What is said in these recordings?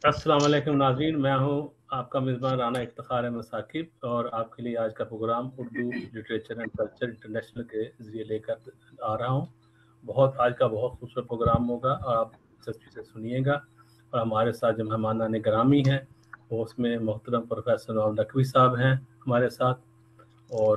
अस्सलाम वालेकुम नाज़रीन, मैं हूँ आपका मेज़बान राना इफ्तिखार अहमद साकिब और आपके लिए आज का programme Urdu literature and culture international के ज़रिए लेकर आ रहा हूँ। आज का बहुत खूबसूरत प्रोग्राम होगा और आप दिलचस्पी से सुनिएगा। और हमारे साथ जो मेहमानान गिरामी हैं वो उसमें मोहतरम प्रोफेसर नवाब नकवी साहब हैं हमारे साथ, और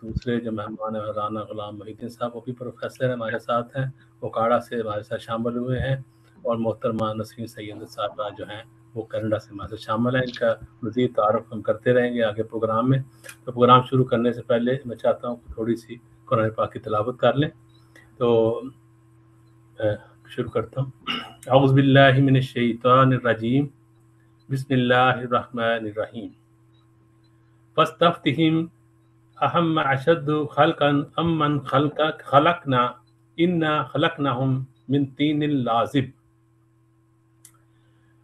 दूसरे जो मेहमान हैं राना गुलाम मोहिद्दीन साहब, वो भी प्रोफेसर हमारे साथ हैं, ओकाड़ा से हमारे साथ शामिल हुए हैं, और मोहतरमा नसरीन सैयद साहबा जो हैं वो कनाडा से हमारे साथ शामिल हैं। इनका मज़ीद तारुफ हम करते रहेंगे आगे प्रोग्राम में। तो प्रोग्राम शुरू करने से पहले मैं चाहता हूँ कि थोड़ी सी कुरान पाक की तिलावत कर लें। तो शुरू करता हूँ। औज़ु बिल्लाहि मिनश शैतानिर रजीम, बिस्मिल्लाहिर रहमानिर रहीम। फस्तफ्तिहिम अहम अशद्दु खल्कन अम्मन खलकना इन्ना खलकनाहुम मिन तीनिल लाज़िब।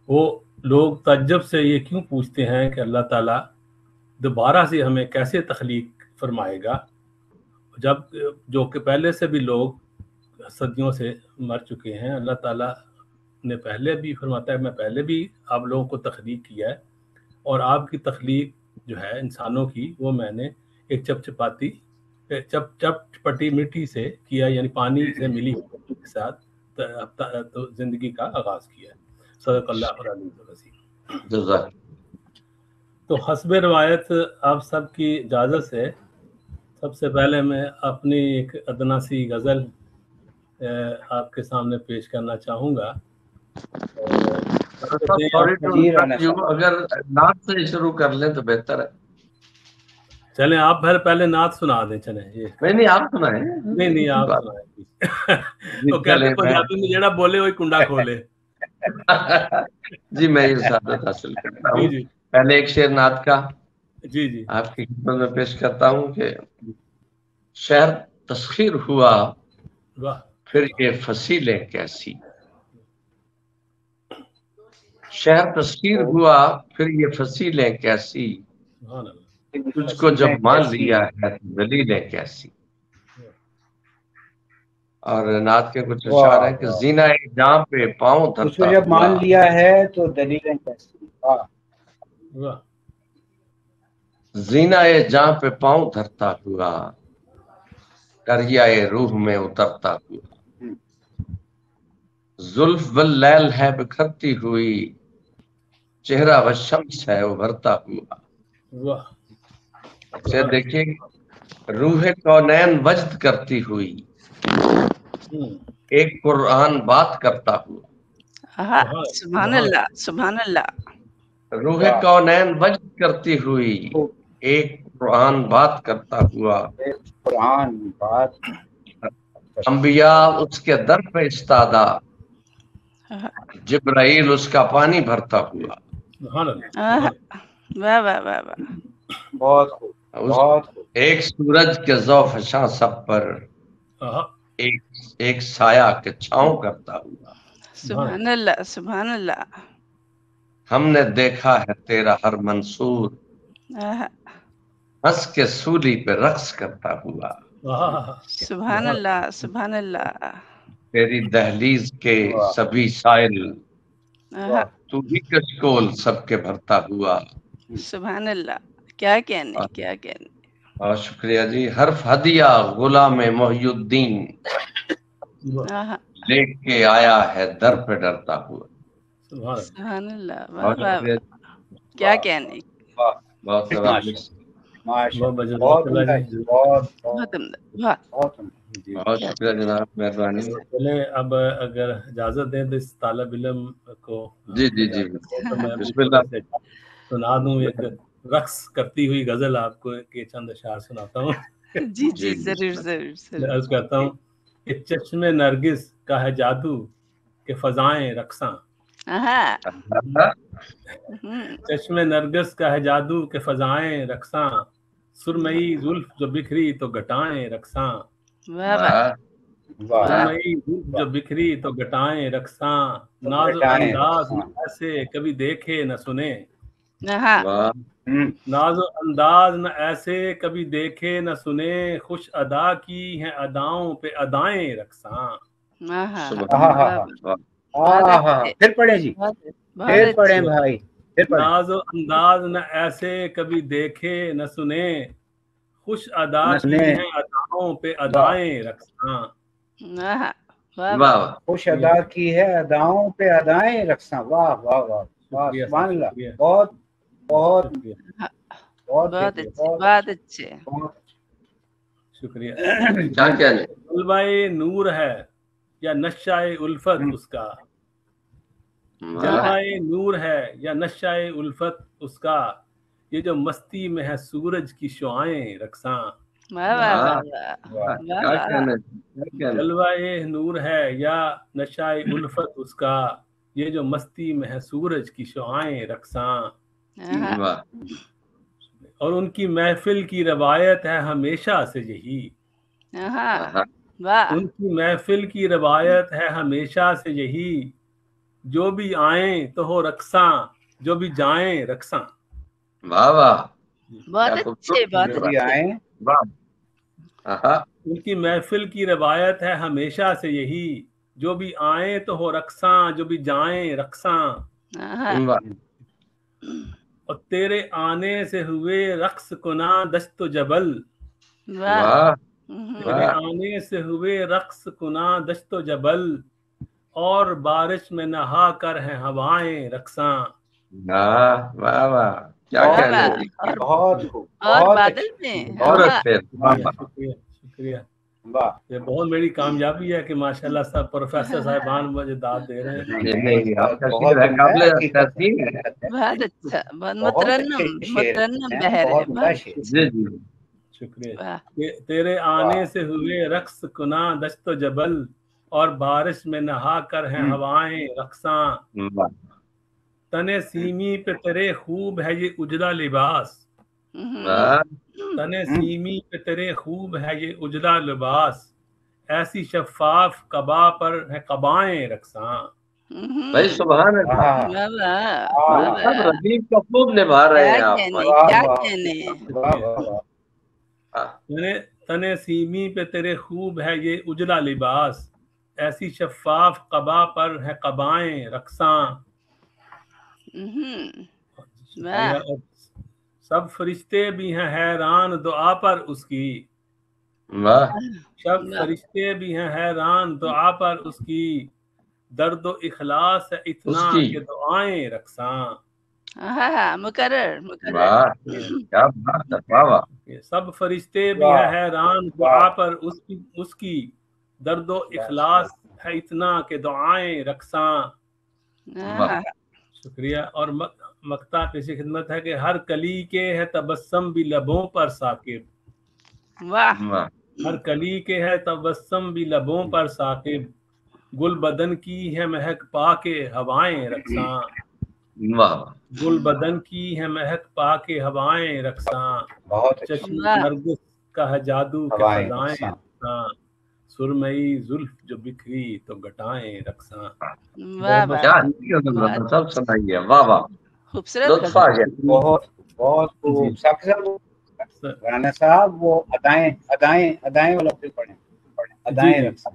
वो लोग तज्जब से ये क्यों पूछते हैं कि अल्लाह ताला दोबारा से हमें कैसे तख्लीक फरमाएगा, जब जो कि पहले से भी लोग सदियों से मर चुके हैं। अल्लाह ताला ने पहले भी फरमाता है मैं पहले भी आप लोगों को तख्लीक किया है, और आपकी तख्लीक जो है इंसानों की वो मैंने एक चपटी मिट्टी से किया, यानी पानी से मिली के साथ तो जिंदगी का आगाज किया है। सदक़ल्लाहुल अज़ीज़ुल हकीम। तो हस्ब रवायत आप सबकी इजाज़त से सबसे पहले मैं अपनी एक अदना सी गज़ल आपके सामने पेश करना चाहूँगा। अगर नात से शुरू कर लें तो बेहतर है। चलें आप पहले नात सुना दें। चलें ये नहीं आप सुनाएं। नहीं आप सुनाएं। तो कहते पंजाबी में जेड़ा बोले वही कुंडा खोले। जी मैं ये सादत हासिल करता हूँ। जी पहले एक शेर नात का जी आपकी खिदमत में पेश करता हूँ कि शहर तस्खीर हुआ फिर ये फसीलें कैसी, शहर तस्खीर हुआ फिर ये फसीलें कैसी, तुझको जब मान लिया है दलीलें कैसी। और नात के कुछ अशार है कि जीना जां पे पांव धरता जब मान लिया है तो दलीलें कैसी। जीना जां पे पांव धरता हुआ दरियाए रूह में उतरता हुआ, जुल्फ वल लैल है बिखरती हुई, चेहरा व शम्स है उभरता हुआ। से देखिए रूह कौनैन वजद करती हुई, एक कुरान बात करता हुआ। सुभान अल्लाह सुभान अल्लाह। रूह कौनैन वजद करती हुई, एक कुरान बात करता हुआ। कुरान बात अंबिया उसके दर पे इस्तादा, जिब्राइल उसका पानी भरता हुआ। वाह वाह वाह वाह, बहुत खूब बहुत खूब। एक सूरज के ज़ौफ़शां सब पर एक साया के छांव करता हुआ। सुभान अल्लाह सुभान अल्लाह। हमने देखा है तेरा हर मंसूर, हंस के सूली पे रक्स करता हुआ। सुभान अल्लाह सुभान अल्लाह। तेरी दहलीज के सभी साइल, तू ही कशकोल सबके भरता हुआ। सुभान अल्लाह, क्या कहने क्या कहने। और शुक्रिया जी। हर्फ हदिया गुलाम मोहिउद्दीन लेके आया है दर पे डरता हुआ। सुभान अल्लाह वाह वाह, क्या कहने। बहुत शुक्रिया जनाब, मेहरबानी। चले अब अगर इजाजत दें तो इस तालब इल्म को जी तो मैं सुना दूं एक रक्स करती हुई गजल आपको के चंद अशार सुनाता हूँ। जी जी जरूर जरूर। अर्ज करता हूँ कि चश्मे नरगिस का है जादू के फजाएं रक्सा, चश्मे नरगिस का है जादू के फजाएं रक्सा, सुरमई जुल्फ जो बिखरी तो घटाएं रक्सा, सुरमई जुल्फ जो बिखरी तो घटाएं रक्सा, नाज़ो अंदाज न ऐसे कभी देखे न सुने, नाज़ो अंदाज न ऐसे कभी देखे न सुने, खुश अदा की हैं अदाओं पे अदाएं रक्सा। फिर पढ़े जी। پھر پڑھیں بھائی، پھر پڑھیں. ناز و انداز نہ ایسے کبھی دیکھے نہ سنے، خوش ادا کی ہیں اداؤں پہ ادائیں رقصاں. خوش ادا کی ہے اداؤں پہ ادائیں رقصاں. واہ واہ واہ واہ، سبحان اللہ. بہت بہت بہت اچھے. شکریہ. جلوہ نور ہے یا نشہ الفت اس کا، جلوہ نور ہے یا نشہ الفت اس کا، یہ جو مستی میں ہے سورج کی شعائیں رقصاں. جلوہ نور ہے یا نشہ الفت اس کا، یہ جو مستی میں ہے سورج کی شعائیں رقصاں. اور ان کی محفل کی روایت ہے ہمیشہ سے یہی، ان کی محفل کی روایت ہے ہمیشہ سے یہی، جو بھی آئیں تو ہو رقصاں، جو بھی جائیں رقصاں. واہ واہ، بہت اچھے بہت اچھے. ان کی محفل کی روایت ہے ہمیشہ سے یہی، جو بھی آئیں تو ہو رقصاں، جو بھی جائیں رقصاں. اور تیرے آنے سے ہوئے رقص کناں دشت و جبل، تیرے آنے سے ہوئے رقص کناں دشت و جبل، اور بارش میں نہا کر ہیں ہوائیں رقصاں. واہ واہ، کیا کہنے. اور بادل میں. شکریہ. یہ بہت بڑی کامیابی ہے کہ ماشاءاللہ سب پروفیسر صاحبان مجھے داد دے رہے ہیں. بہت اچھا، بہت مترنم بہر ہے. شکریہ. تیرے آنے سے ہوئے رقص کناں دشت و جبل، اور بارش میں نہا کر ہیں ہوائیں رقصاں. تنے سیمی پہ تیرے خوب ہے یہ اجلا لباس، تنے سیمی پہ تیرے خوب ہے یہ اجلا لباس، ایسی شفاف قبا پر ہے قبائیں رقصاں. بھائی سبحان اللہ، سب ردیف کو خوب نبھا رہے ہیں آپ. تنے سیمی پہ تیرے خوب ہے یہ اجلا لباس، ایسی شفاف قبا پر ہے قبائیں رقصاں. سب فرشتے بھی ہیں حیران دعا پر اس کی، سب فرشتے بھی ہیں حیران دعا پر اس کی، درد و اخلاص ہے اتنا کہ دعائیں رقصاں. مقرر. سب فرشتے بھی ہیں حیران دعا پر اس کی، درد و اخلاص ہے اتنا کہ دعائیں رقصاں. شکریہ. اور مقطع پیش خدمت ہے کہ ہر کلی کے ہے تبسم بھی لبوں پر ثاقب، ہر کلی کے ہے تبسم بھی لبوں پر ثاقب، گل بدن کی ہے مہک پا کے ہوائیں رقصاں، گل بدن کی ہے مہک پا کے ہوائیں رقصاں. چشم نرگس کا ہے جادو کے خزائیں رقصاں، سرمئی زلف جو بکھری تو گٹائیں رقصاں. سب سنائیے. واہ واہ، خوبصورت. بہت بہت خوب. رانا صاحب وہ ادائیں والا پھر پڑھیں، ادائیں رقصاں.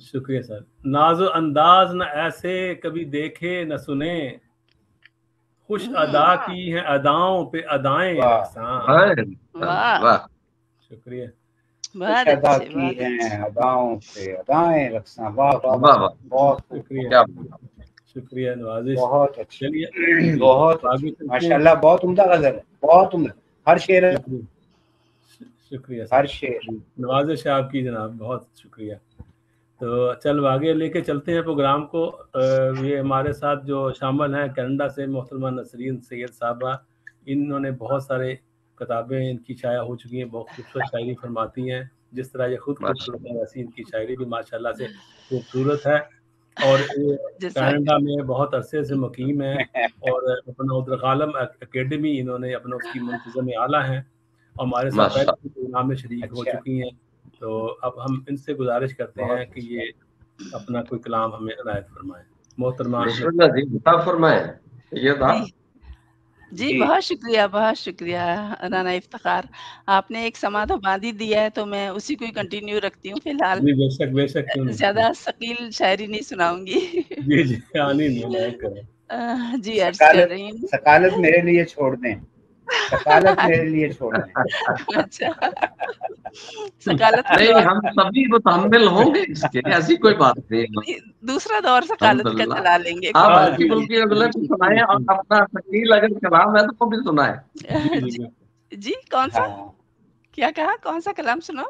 شکریہ سر. ناز و انداز نہ ایسے کبھی دیکھے نہ سنے، خوش ادا کی ہیں اداؤں پہ ادائیں رقصاں. شکریہ. خوش ادا کی ہیں اداؤں پہ ادائیں رقصاں. واہ واہ، بہت شکریہ. شکریہ نوازش. بہت اچھا، بہت ماشاءاللہ، بہت عمدہ غزل ہے، بہت عمدہ. ہر شعر. شکریہ ہر شعر. نوازش آپ کی جناب، بہت شکریہ. تو چل آگے لے کے چلتے ہیں پروگرام کو. یہ ہمارے ساتھ جو شامل ہیں کینیڈا سے محترمہ نسرین سید صاحبہ، انہوں نے بہت سارے کتابیں ان کی شائع ہو چکی ہیں، بہت خوبصورت شاعری فرماتی ہیں. جس طرح یہ خود خوبصورت ہے ویسی ان کی شاعری بھی ماشاءاللہ سے خوبصورت ہے. اور کینیڈا میں بہت عرصے سے مقیم ہیں، اور اپنا عبدالغالم اکیڈمی انہوں نے اپنا اس کی منتظم اعلیٰ ہیں، اور ہمارے ساتھ پہلے پروگرام میں شریک ہو چکی ہیں. تو اب ہم ان سے گزارش کرتے ہیں کہ یہ اپنا کوئی کلام ہمیں عنایت فرمائیں. محترمہ فرمائیں. جی بہت شکریہ، بہت شکریہ رانا افتخار. آپ نے ایک سماعت باندھی دیا ہے تو میں اسی کو ہی کنٹینیو رکھتی ہوں. فی الحال بے شک زیادہ ثقیل شاعری نہیں سناؤں گی. جی نہیں کریں. جی عرض کر رہی ہوں سکالت میرے لیے چھوڑ دیں، سکالت میرے لیے چھوڑ دیں. اچھا سکالت کا نہیں دور ہم سبھی متحمل ہوں گے اس کے، ایسی کوئی بات نہیں. دوسرا دور سکالت کا چلا لیں گے. آپ ہلکی پھلکی اگلے کو سنائیں اور اپنا ثقیل اگر کلام ہے تو وہ بھی سنائیں. جی کون سا کیا کہا، کون سا کلام سنو؟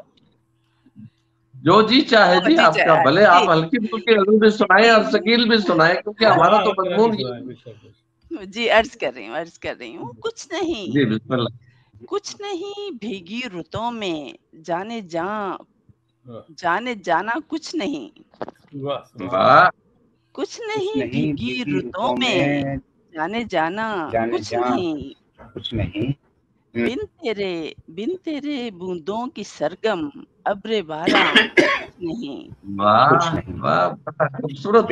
جو جی چاہے جی آپ کا، بھلے آپ ہلکی پھلکی اردو بھی سنائیں اور ثقیل بھی سنائیں، کیونکہ ہمارا تو مضمون جی عرض کر رہی ہوں کچھ نہیں. جی بسم اللہ. کچھ نہیں بھیگی رتوں میں جانے جانا کچھ نہیں. کچھ نہیں بھیگی رتوں میں جانے جانا کچھ نہیں. کچھ نہیں. بن تیرے بوندوں کی سرگم ابر باراں نہیں. خوبصورت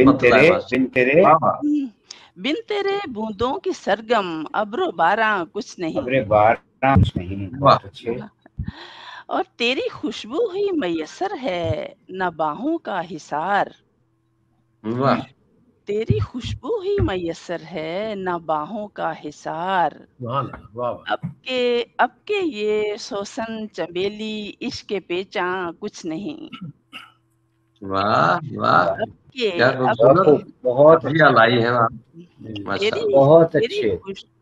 بن تیرے بوندوں کی سرگم ابر و باراں کچھ نہیں. بہت اچھے. اور تیری خوشبو ہی میسر ہے نہ باہوں کا حصار. تیری خوشبو ہی میسر ہے نہ باہوں کا حصار. اب کے یہ سوسن چمیلی عشق پیچاں کچھ نہیں. واہ واہ بہت لائی ہے.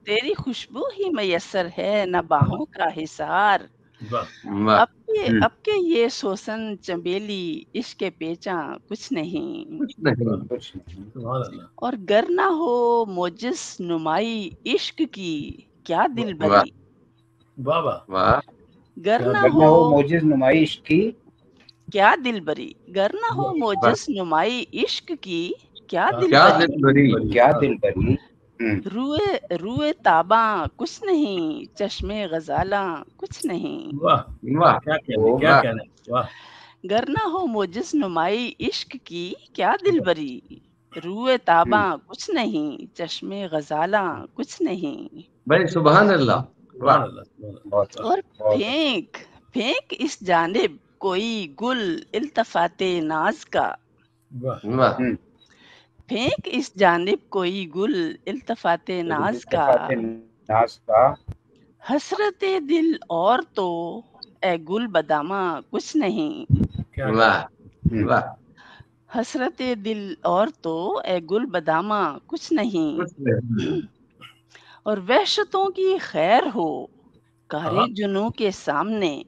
تیری خوشبو ہی میسر ہے نہ باہوں کا حصار. اب کے یہ سوسن چمیلی عشق پیچاں کچھ نہیں. اور گر نہ ہو موجز نمائی عشق کی کیا دل بری. گر نہ ہو موجز نمائی عشق کی کیا دل بری. گر نہ ہو موجز نمائی عشق کی کیا دل بری. روئے تاباں کچھ نہیں چشمے غزالاں کچھ نہیں. گر نہ ہو موجز نمائی عشق کی کیا دل بری. روئے تاباں کچھ نہیں چشمے غزالاں کچھ نہیں. بھائی سبحان اللہ. اور پھینک اس جانب کوئی گل التفات ناز کا. پھینک اس جانب کوئی گل التفات ناز کا. حسرت دل اور تو اے گل بداماں کچھ نہیں. حسرت دل اور تو اے گل بداماں کچھ نہیں. اور وحشتوں کی خیر ہو کارے جنوں کے سامنے.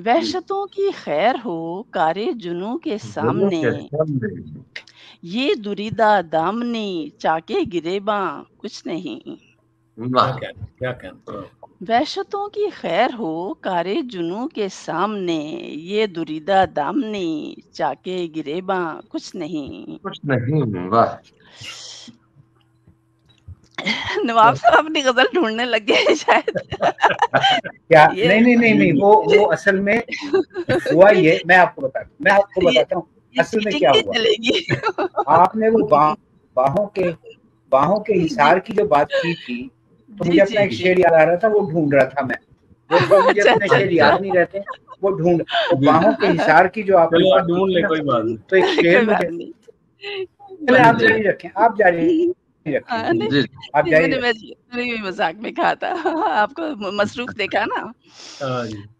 وحشتوں کی خیر ہو کارے جنوں کے سامنے. یہ دریدہ دامنی چاکے گریباں کچھ نہیں. وحشتوں کی خیر ہو کارے جنوں کے سامنے. یہ دریدہ دامنی چاکے گریباں کچھ نہیں. نواب صاحب اپنی غزل ڈھونڈنے لگ گئے شاید. کیا نہیں وہ اصل میں ہوا یہ میں آپ کو بتاتا ہوں اصل میں کیا ہوا. آپ نے وہ باہوں کے حصار کی جو بات کی تھی تو مجھے اپنا ایک شعر یاد آ رہا تھا، وہ ڈھونڈ رہا تھا میں. وہ مجھے اپنے شعر یاد نہیں رہتے، وہ ڈھونڈ باہوں کے حصار کی جو آپ نے بات کی تو ایک شعر مجھے. چلے آپ جاری رکھیں، آپ جاری مذاق میں کہا تھا. آپ کو مصروف دیکھا نا.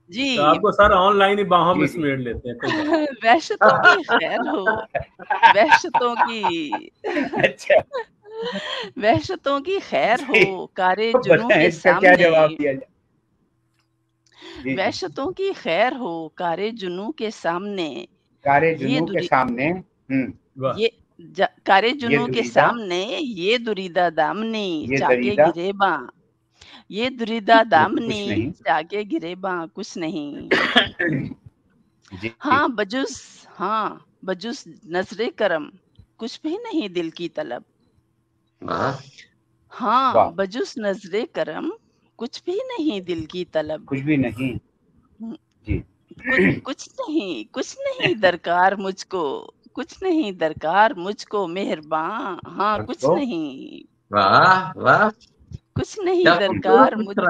جی آپ کو سر آن لائن ہی باہوں میں سمیٹ لیتے ہیں. وحشتوں کی خیر ہو وحشتوں کی خیر ہو کارے جنوں کے سامنے. وحشتوں کی خیر ہو کارے جنوں کے سامنے. کارے جنوں کے سامنے یہ دریدہ دامنی چاکے گریباں. یہ دریدہ دامنی چاکے گریباں کچھ نہیں. ہاں بجز نظر کرم کچھ بھی نہیں دل کی طلب. ہاں بجز نظر کرم کچھ بھی نہیں دل کی طلب. کچھ بھی نہیں کچھ نہیں درکار مجھ کو. کچھ نہیں درکار مجھ کو مہرباں. ہاں کچھ نہیں. کچھ نہیں درکار مجھ کو.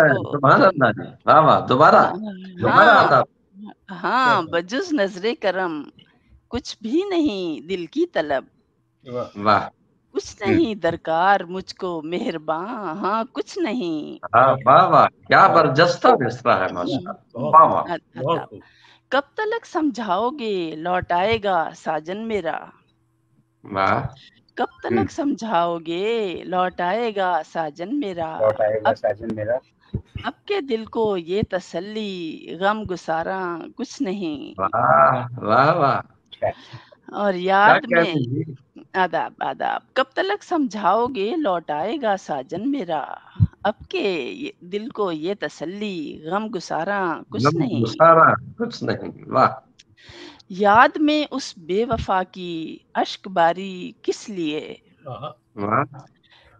ہاں بجز نظر کرم کچھ بھی نہیں دل کی طلب. कुछ नहीं दरकार मुझको मेहरबान, हाँ कुछ नहीं। वाह वाह, क्या बरजस्ता मिसरा है माशाअल्लाह, वाह वाह। कब तक समझाओगे लौट आएगा साजन मेरा, वाह। कब तक समझाओगे लौट आएगा साजन मेरा, लौट आएगा साजन मेरा। अब के दिल को ये तसल्ली गम गुसारा कुछ नहीं। वाह वाह वाह। और याद में आदाब आदाब, कब तक समझाओगे लौट आएगा साजन मेरा, अब के दिल को ये तसल्ली गम गुसारा कुछ नहीं। कुछ नहीं, वाह। याद में उस बेवफा की अश्क बारी किस लिए,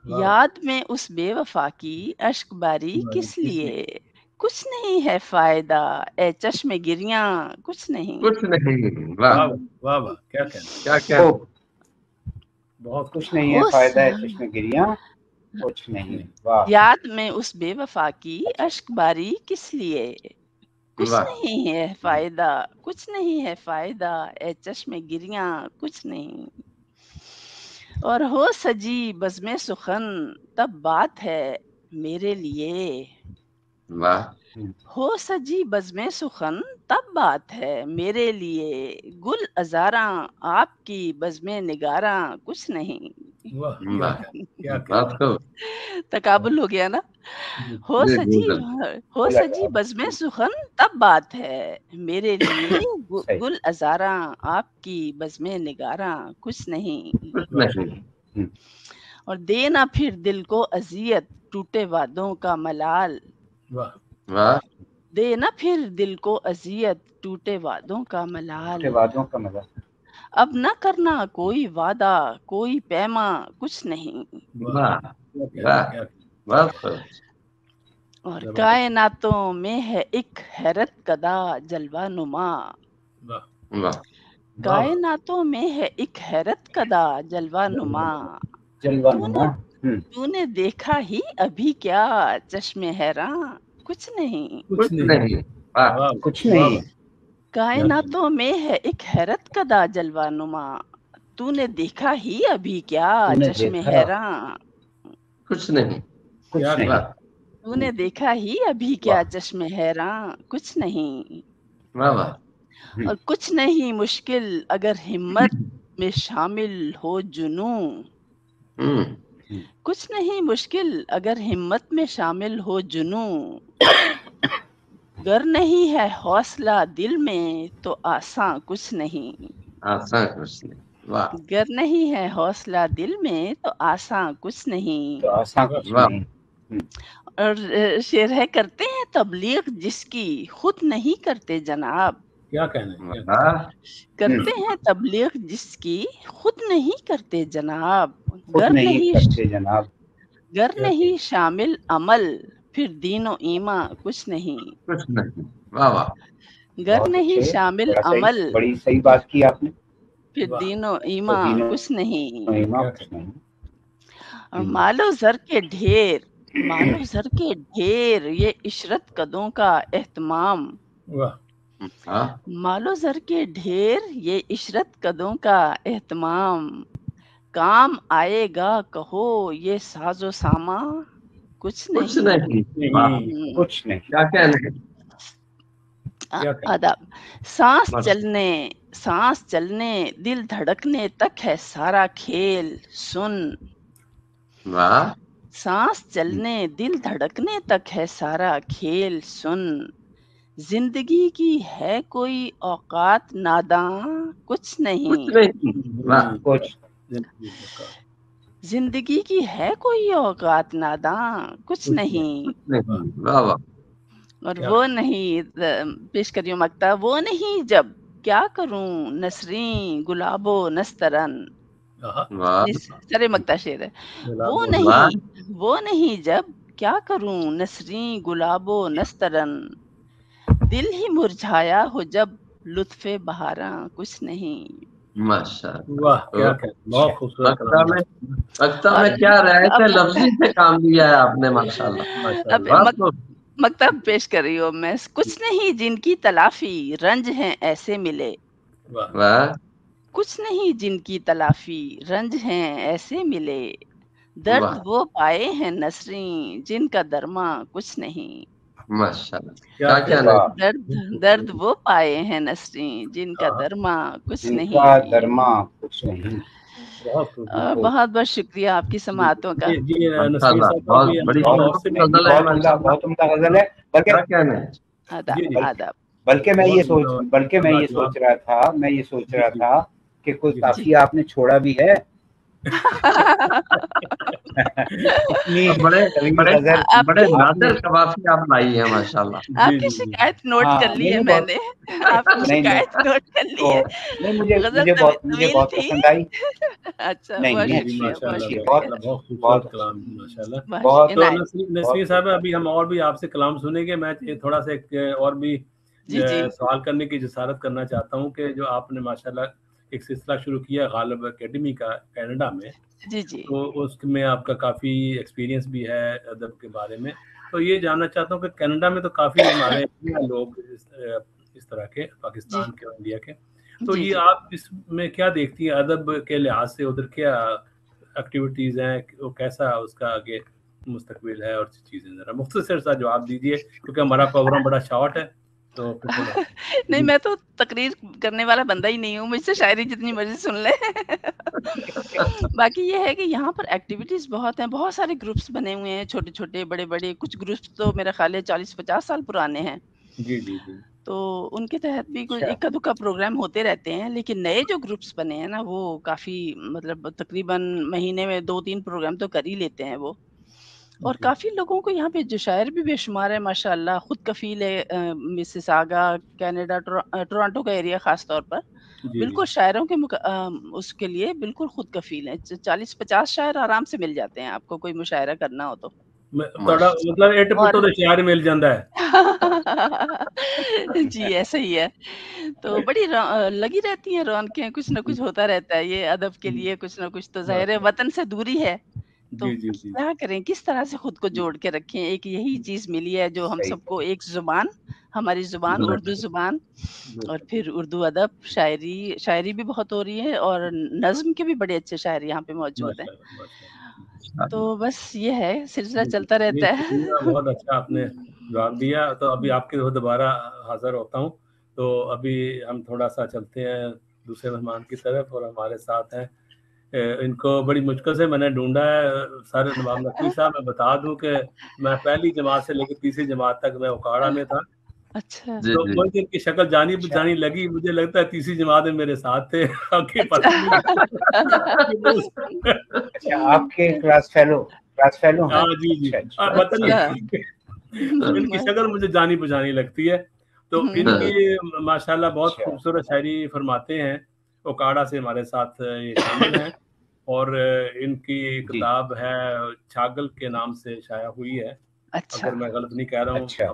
याद में उस बेवफा की अश्क बारी किस लिए, कुछ नहीं है फायदा ए चश्मे गिरियां कुछ नहीं। कुछ नहीं, वाह वाह वाह, क्या कहना, क्या कहना, बहुत कुछ नहीं है फायदा है चश्मे गिरियां कुछ नहीं। वाह। याद में उस बेवफा की अश्क बारी किस लिए, कुछ नहीं है फायदा, कुछ नहीं है फायदा ए चश्मे गिरियां कुछ नहीं। और हो सजी बज़्मे सुखन तब बात है मेरे लिए, वाह। हो सजी बज़्मे सुखन तब बात है मेरे लिए, गुल अज़ारा आपकी बज़्मे निगारा कुछ नहीं। तकाबुल हो गया ना। हो सजी बज़्मे सुखन तब बात है मेरे लिए, गुल अज़ारा आपकी बज़्मे निगारा कुछ नहीं। और देना फिर दिल को अजियत टूटे वादों का मलाल, वाह। देना फिर दिल को अजियत टूटे वादों का मलाल, अब न करना कोई वादा कोई पैमा कुछ नहीं। और कायनातों में है एक हैरत कदा जलवा नुमा, कायनातों में है एक हैरत कदा जलवा नुमा, तूने देखा ही अभी क्या चश्मे हैरान कुछ नहीं। कुछ नहीं, कुछ नहीं। कायनातों में है एक हैरत कदा जलवा नुमा, तूने देखा ही अभी क्या चश्मे हैरान कुछ नहीं, कुछ नहीं। तूने देखा ही अभी क्या चश्मे हैरान कुछ नहीं। और कुछ नहीं मुश्किल अगर हिम्मत में शामिल हो जुनू, कुछ नहीं मुश्किल अगर हिम्मत में शामिल हो जुनू, गर नहीं है हौसला दिल में तो आसान कुछ नहीं, आसान कुछ नहीं, वाह। गर नहीं है हौसला दिल में तो आसान कुछ नहीं, तो आसान कुछ नहीं। और शेर है करते हैं तबलीग जिसकी खुद नहीं करते जनाब, क्या कहना, करते हैं तबलीग जिसकी खुद नहीं करते जनाब, गर नहीं करते जनाब, गर नहीं शामिल अमल फिर दीनो ईमा कुछ नहीं, कुछ नहीं, वाह वाह। गर नहीं शामिल अमल, बड़ी सही बात की आपने, फिर दीनो ईमा कुछ नहीं। और मालो जर के ढेर, मालो जर के ढेर ये इशरत कदों का एहतमाम, मालो जर के ढेर ये इशरत कदों का एहतमाम, काम आएगा कहो ये साजो सामा कुछ नहीं। कुछ नहीं, कुछ नहीं, क्या कहने। आदाब, सांस चलने दिल धड़कने तक है सारा खेल सुन, वाह। सांस चलने दिल धड़कने तक है सारा खेल सुन, जिंदगी की है कोई औकात नादां कुछ नहीं, कुछ जिंदगी की है कोई औकात नादां कुछ नहीं। और वो नहीं, पेश करियो मक्ता, वो नहीं जब क्या करूं नसरी गुलाबो नस्तरन, सारे मक्ता शेर है। वो नहीं जब क्या करूं नसरी गुलाबो नस्तरन, दिल ही मुरझाया हो जब लुत्फे बहारा कुछ नहीं। माशाअल्लाह, क्या बहुत खूबसूरत। मक्ता में क्या रहे थे, लफ्जी से काम लिया है आपने, माशाअल्लाह। मक्तब पेश कर रही हूँ मैं। कुछ नहीं जिनकी तलाफी रंज हैं ऐसे मिले, वाह। कुछ नहीं जिनकी तलाफी, रंज हैं ऐसे मिले, दर्द वो पाए हैं नसरीं जिनका दरमा कुछ नहीं। माशाल्लाह, क्या दर्द दर्द वो पाए हैं नसरीं जिनका दरमा कुछ नहीं। जिनका दरमा कुछ नहीं। बहुत बहुत शुक्रिया आपकी समाअतों का। बहुत उम्दा गजल है। बल्कि मैं ये सोच रहा था कि कोई काफिया आपने छोड़ा भी है। बड़े नादिर कवाफी आप लाई है माशाल्लाह। आपकी शिकायत नोट कर ली है मैंने, आपकी शिकायत नोट कर ली है। नहीं, मुझे बहुत पसंद आई। अच्छा, बहुत कलाम माशाल्लाह। नसरीन साहब, अभी हम और भी आपसे कलाम सुनेंगे। मैं थोड़ा सा एक और भी सवाल करने की जसारत करना चाहता हूँ कि जो आपने माशाल्लाह एक सिलसिला शुरू किया गालिब एकेडमी का कनाडा में, जी, तो उसमें आपका काफ़ी एक्सपीरियंस भी है अदब के बारे में। तो ये जानना चाहता हूँ कि कनाडा में तो काफ़ी हमारे लोग इस तरह के पाकिस्तान के, इंडिया के, तो ये आप इसमें क्या देखती हैं अदब के लिहाज से? उधर क्या एक्टिविटीज़ हैं, वो कैसा उसका आगे मुस्तकबिल है और चीज़ें? ज़रा मुख्तसर सा जवाब दीजिए क्योंकि हमारा प्रोग्राम बड़ा शॉर्ट है। तो नहीं, मैं तो तकरीर करने वाला बंदा ही नहीं हूँ, मुझसे शायरी जितनी मर्जी सुन ले। बाकी ये है कि यहाँ पर एक्टिविटीज बहुत हैं, बहुत सारे ग्रुप्स बने हुए हैं, छोटे छोटे बड़े बड़े। कुछ ग्रुप्स तो मेरा ख्याल है 40-50 साल पुराने हैं। जी जी जी। तो उनके तहत भी कुछ इक्का दुक्का प्रोग्राम होते रहते हैं, लेकिन नए जो ग्रुप्स बने हैं ना, वो काफी मतलब तकरीबन महीने में 2-3 प्रोग्राम तो कर ही लेते हैं वो। और काफी लोगों को यहाँ पे जो शायर भी बेशुमार है माशाल्लाह। खुद कफील है मिसिसागा, कनाडा, टोरंटो का एरिया खास तौर पर बिल्कुल शायरों के उसके लिए बिल्कुल खुद कफील है। 40-50 शायर आराम से मिल जाते हैं आपको, कोई मुशायरा करना हो तो। मतलब 8 फुट तो शायर मिल जाता है। जी ऐसा ही है। तो बड़ी लगी रहती हैं रौनकें, कुछ ना कुछ होता रहता है। ये अदब के लिए कुछ ना कुछ तो ज़ाहिर है, वतन से दूरी है तो क्या करें, किस तरह से खुद को जोड़ के रखें। एक यही चीज मिली है जो हम सबको, एक जुबान, हमारी जुबान उर्दू जुबान, और फिर उर्दू अदब, शायरी भी बहुत हो रही है और नज्म के भी बड़े अच्छे शायर यहाँ पे मौजूद हैं। तो बस ये है, सिलसिला चलता रहता है। बहुत अच्छा आपने जवाब दिया। तो अभी आपके दोबारा हाजिर होता हूँ। तो अभी हम थोड़ा सा चलते हैं दूसरे मेहमान की तरफ, और हमारे साथ हैं, इनको बड़ी मुश्किल से मैंने ढूंढा है, सर नवाब नकवी साहब। मैं बता दूं कि मैं पहली जमात से लेकर तीसरी जमात तक मैं उकाड़ा में था। अच्छा। तो मुझे इनकी शक्ल जानी पहचानी लगी, मुझे लगता है तीसरी जमात में मेरे साथ थे। आपके आपके क्लास फेलो हाँ जी जी, पता नहीं इनकी शक्ल मुझे जानी पहचानी लगती है। तो इनकी माशाल्लाह बहुत खूबसूरत शायरी फरमाते हैं। उकाड़ा से हमारे साथ ये शामिल हैं, और इनकी किताब है छागल के नाम से शाया हुई है। अच्छा। अगर मैं गलत नहीं कह रहा हूँ। अच्छा।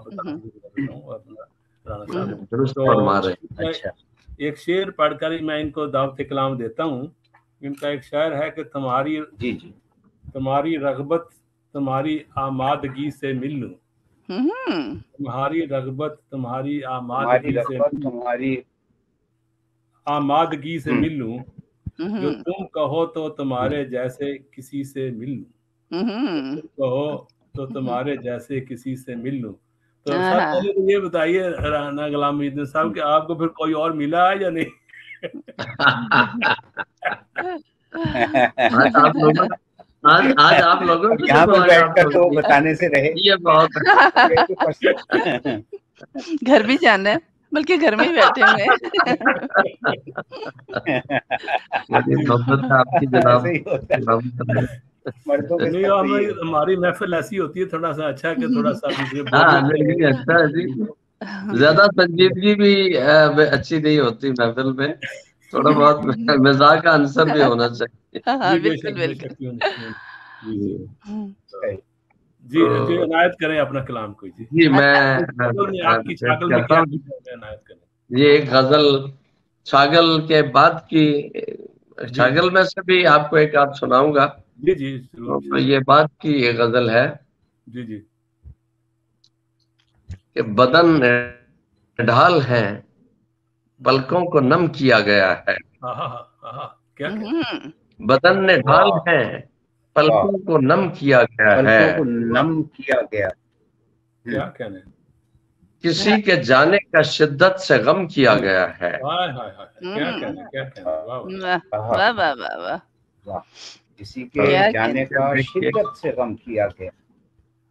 तो एक शेर पढ़कर मैं इनको दावत कलाम देता हूँ। इनका एक शायर है कि तुम्हारी रग़बत तुम्हारी आमादगी से मिल लूं, तुम्हारी रग़बत तुम्हारी आमादगी से मिल लूं, जो तुम कहो तो तुम्हारे जैसे किसी से मिल लूं, कहो तो तुम्हारे जैसे किसी से मिल लूं। तो सर पहले तो ये बताइए राना गुलाम मोहिउद्दीन साहब कि आपको फिर कोई और मिला है या नहीं? आज आप लोगों को यहाँ पर बैठकर तो बताने से रहे। ये बहुत घर भी जाना है, बल्कि घर में ही बैठे हुए हैं। हमारी महफिल ऐसी होती है थोड़ा सा अच्छा कि थोड़ा सा अच्छा जी, ज्यादा संजीदगी भी अच्छी नहीं होती महफिल में, थोड़ा बहुत मजाक का आंसर भी होना चाहिए। बिल्कुल बिल्कुल। जी जी, इनायत करें अपना कलाम कोई। जी मैं आपकी छागल में क्या इनायत करें। ये एक गजल छागल के बाद की, छागल में से भी आपको एक आध सुनाऊंगा। जी जी तो ये बाद की ये गजल है। जी जी। कि बदन ढाल है, पलकों को नम किया गया है, क्या بدن نے ڈھال ہے پلکوں کو نم کیا گیا ہے، پلکوں کو نم کیا گیا، کیا کہنے، کسی کے جانے کا شدت سے غم کیا گیا ہے، کیا کہنے، کیا کہنے، واہ واہ واہ واہ، کسی کے جانے کا شدت سے غم کیا گیا،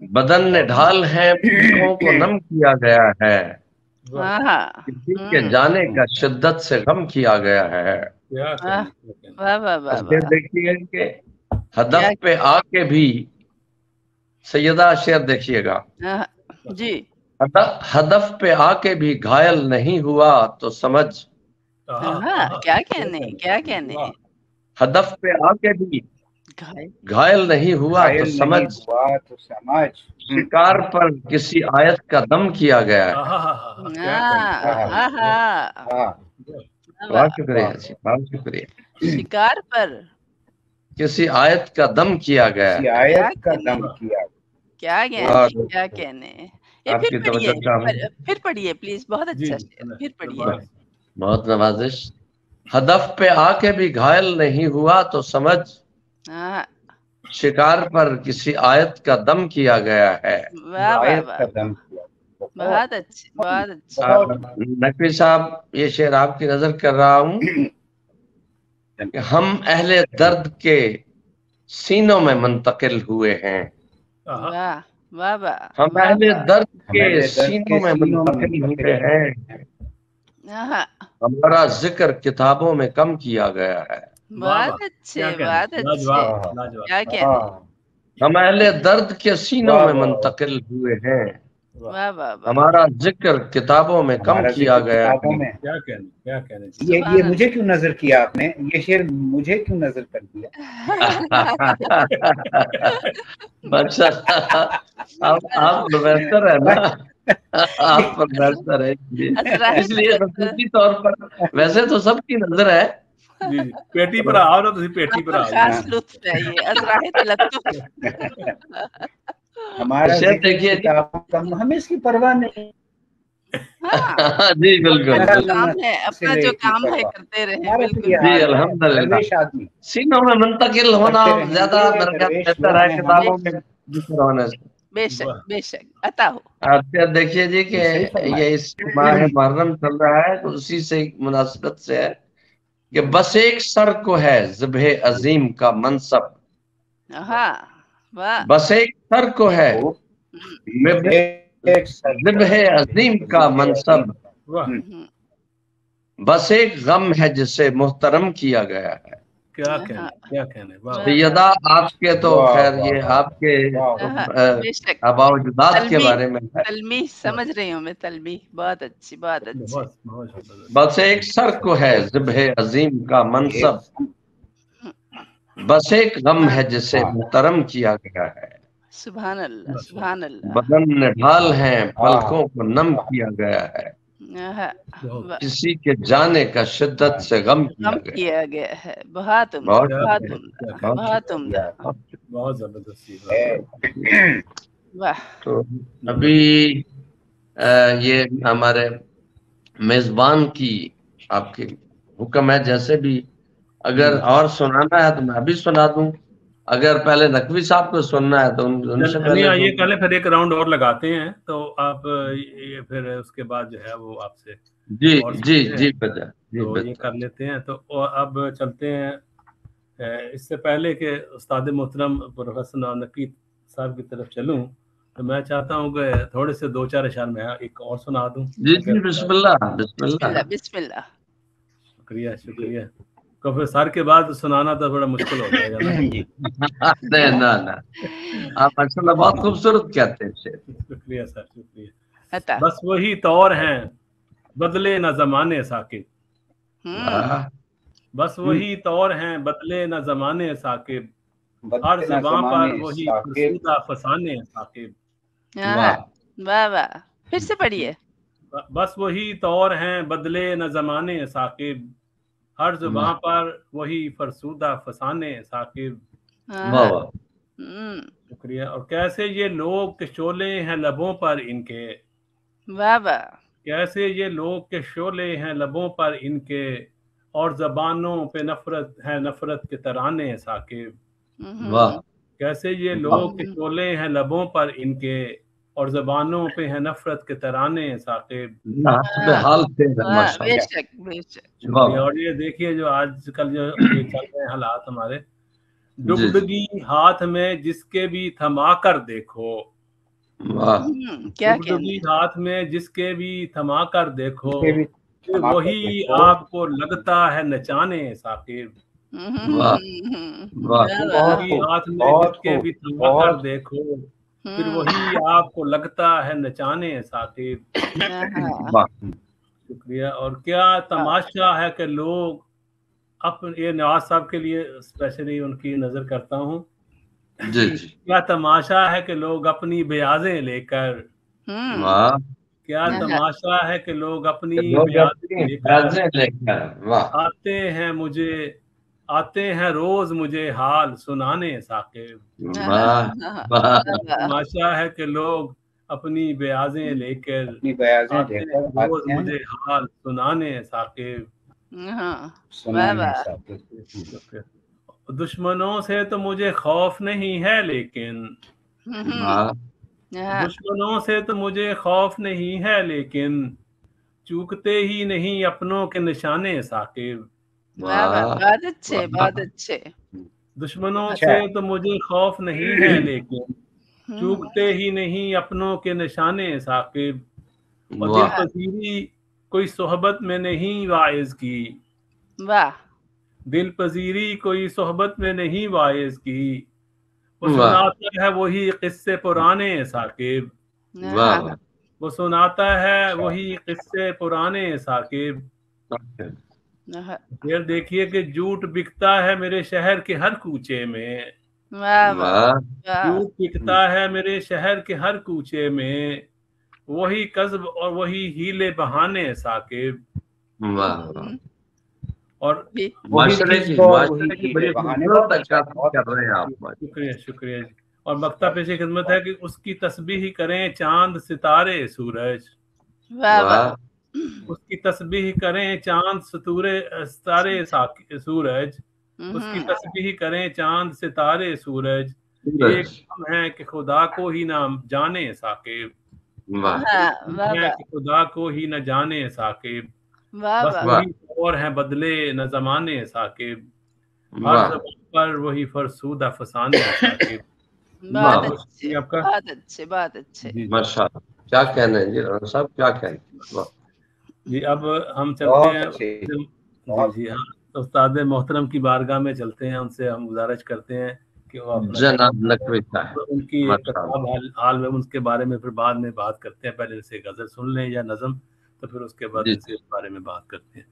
بدن نے ڈھال ہے پلکوں کو نم کیا گیا ہے، کسی کے جانے کا شدت سے غم کیا گیا ہے۔ دیکھیے کہ ہدف پہ آ کے بھی سیدہ شعر دیکھیے گا، جی، ہدف پہ آ کے بھی گھائل نہیں ہوا تو سمجھ، کیا کہنے، کیا کہنے، ہدف پہ آ کے بھی گھائل نہیں ہوا تو سمجھ، شکار پر کسی آیت کا دم کیا گیا ہے۔ بہت شکریہ جی، بہت شکریہ۔ شکار پر کسی آیت کا دم کیا گیا ہے، آیت کا دم کیا، کیا کہنے، کیا کہنے، آپ کی توجہ چاہوں، پھر پڑھیے پلیز، بہت اچھا شعر، پھر پڑھیے۔ بہت نوازش۔ ہدف پہ آ کے بھی گھائل نہیں ہوا تو سمجھ، شکار پر کسی آیت کا دم کیا گیا ہے۔ آیت کا دم کیا، بہت اچھا، بہت اچھا۔ نقوی صاحب یہ شعر آپ کی نظر کر رہا ہوں کہ ہم اہل درد کے سینوں میں منتقل ہوئے ہیں، واہ واہ واہ، ہم اہل درد کے سینوں میں منتقل ہوئے ہیں، ہمارا ذکر کتابوں میں کم کیا گیا ہے۔ بہت اچھے، بہت اچھے، کیا کہنے، ہم اہل درد کے سینوں میں منتقل ہوئے ہیں، ہمارا ذکر کتابوں میں کم کیا گیا ہے۔ کیا کہنے، کیا کہنے، یہ مجھے کیوں نظر کیا آپ نے، یہ شعر مجھے کیوں نظر کر دیا؟ آپ پروفیسر ہے نا، آپ پروفیسر ہے، اس لیے خصوصی طور پر ویسے تو سب کی نظر ہے، پیٹی پر آؤ نا، تو پیٹی پر آؤ، خاص لطف ہے یہ، ازراہ تلطف۔ ہمارا دیکھیے ہمیں اس کی پرواہ نہیں، جی بالکل، اپنا جو کام ہے کرتے رہے، بالکل جی الحمدللہ۔ سینوں میں منتقل ہونا زیادہ بہتر ہے کتابوں میں ہونے سے۔ بے شک، بے شک، عطا ہو۔ آپ دیکھیے جی کہ یہ اس ماہ محرم چل رہا ہے، تو اسی سے مناسبت سے ہے کہ بس ایک سر کو ہے ذبح عظیم کا منصب، بس ایک سر کو ہے ذبح عظیم کا منصب، بس ایک غم ہے جسے محترم کیا گیا ہے۔ کیا کہنے، کیا کہنے، سیدہ آپ کے تو خیر یہ آپ کے آباء و اجداد کے بارے میں ہے، تلمیح سمجھ رہی ہوں میں، تلمیح بہت اچھی، بہت اچھی۔ بس ایک سر کو ہے ذبح عظیم کا منصب، بس ایک غم ہے جسے محترم کیا گیا ہے۔ سبحان اللہ، سبحان اللہ۔ بدن نے ڈھال ہیں پلکوں کو نم کیا گیا ہے، کسی کے جانے کا شدت سے غم کیا گیا ہے۔ بہت عمدہ، بہت عمدہ، بہت عمدہ، بہت زبردست۔ تو ابھی یہ ہمارے میزبان کی آپ کی حکم ہے، جیسے بھی اگر اور سنانا ہے تو میں ابھی سنا دوں، اگر پہلے نقوی صاحب کو سننا ہے تو ان سے پہلے یہ کر لیں، پھر ایک راؤنڈ اور لگاتے ہیں، تو آپ پھر اس کے بعد جو ہے وہ آپ سے جی جی جی تو یہ کر لیتے ہیں۔ تو اب چلتے ہیں، اس سے پہلے کہ استاد محترم پروفیسر نقوی صاحب کی طرف چلوں، تو میں چاہتا ہوں کہ تھوڑے سے دو چار اشعار میں ایک اور سنا دوں۔ جی جی بسم اللہ، بسم اللہ، بسم اللہ۔ شکریہ شکریہ۔ تو پھر سر کے بعد سنانا تو بڑا مشکل ہو جائے گا۔ نہیں نہ آپ ماشاء اللہ بہت خوبصورت کہتے ہیں۔ شکریہ سر، شکریہ۔ بس وہی طور ہیں بدلے نہ زمانے ثاقب، بس وہی طور ہیں بدلے نہ زمانے ثاقب، ہر زباں پر وہی فرسودہ فسانے ثاقب۔ واہ واہ، پھر سے پڑھیے۔ بس وہی طور ہیں بدلے نہ زمانے ثاقب، ہر زباں پر وہی فرسودہ فسانے ثاقب۔ شکریہ۔ اور کیسے یہ لوگ کہ شعلے ہیں لبوں پر ان کے، واہ واہ، کیسے یہ لوگ کہ شعلے ہیں لبوں پر ان کے، और ज़बानों पे नफरत है नफरत के तराने साकिब। वाह कैसे ये लोग के चोले हैं लबों पर इनके और ज़बानों पे है नफरत के तराने साकिब। हाल थे बेशक बेशक। और ये देखिए जो आजकल जो ये चल रहे हैं हालात हमारे, डुगडुगी हाथ में जिसके भी थमा कर देखो, क्या डुगडुगी हाथ में जिसके भी थमा कर देखो, फिर वही आपको लगता है नचाने साकिब। डुगडुगी हाथ में जिसके भी थमा कर देखो, फिर वही आपको लगता है नचाने साकिब। शुक्रिया। और क्या तमाशा है कि लोग ये नवाज साहब के लिए स्पेशली उनकी नजर करता हूँ। क्या तमाशा है कि लोग अपनी ब्याजें लेकर, क्या तमाशा है कि लोग अपनी ब्याजें लेकर आते हैं रोज मुझे हाल सुनाने साकिब। तमाशा है कि लोग अपनी ब्याजें लेकर आते हैं रोज मुझे हाल सुनाने साकिब। दुश्मनों से तो मुझे खौफ नहीं है लेकिन, दुश्मनों से तो मुझे खौफ नहीं है लेकिन, चूकते ही नहीं अपनों के निशाने साकिब। बहुत अच्छे बहुत अच्छे। दुश्मनों से तो मुझे खौफ नहीं है लेकिन, चूकते ही नहीं अपनों के निशाने साकिब। और दिल पजीरी कोई सोहबत में नहीं वाइज की, वाह। दिल पजीरी कोई सोहबत में नहीं वाइज की, वो सुनाता है वही किस्से पुराने साकिब। वो सुनाता है वही किस्से पुराने साकिब। फिर देखिए कि झूठ बिकता है मेरे शहर के हर कूचे में, झूठ बिकता है मेरे शहर के हर कूचे में, वही कज़्ब और वही हीले बहाने साकिब। और शुक्रिया शुक्रिया जी। और मक्ता पेशी खिदमत है कि उसकी तस्बीह करें चांद सितारे सूरज, उसकी तस्बीह करें चांद सितारे सूरज, उसकी तस्बीह करें चांद सितारे सूरज, एक हम है कि खुदा को ही ना जाने साकिब, कि खुदा को ही न जाने साकिब। बस वही और है बदले न जमाने साकिब, हर ज़बान पर वही फरसूदा फसाने साकिब। बहुत अच्छे बहुत अच्छे बहुत अच्छे। माशाअल्लाह, क्या कहना है जी राणा साहब, क्या कहना जी। अब हम चलते हैं जी हाँ, उस्ताद मोहतरम की बारगाह में चलते हैं, उनसे हम गुजारिश करते हैं कि वो जनाब नकवी साहब उनकी एक किताब हाल में उसके बारे में फिर बाद में बात करते हैं। पहले से गजल सुन लें या नज़म, तो फिर उसके बाद इस बारे में बात करते हैं।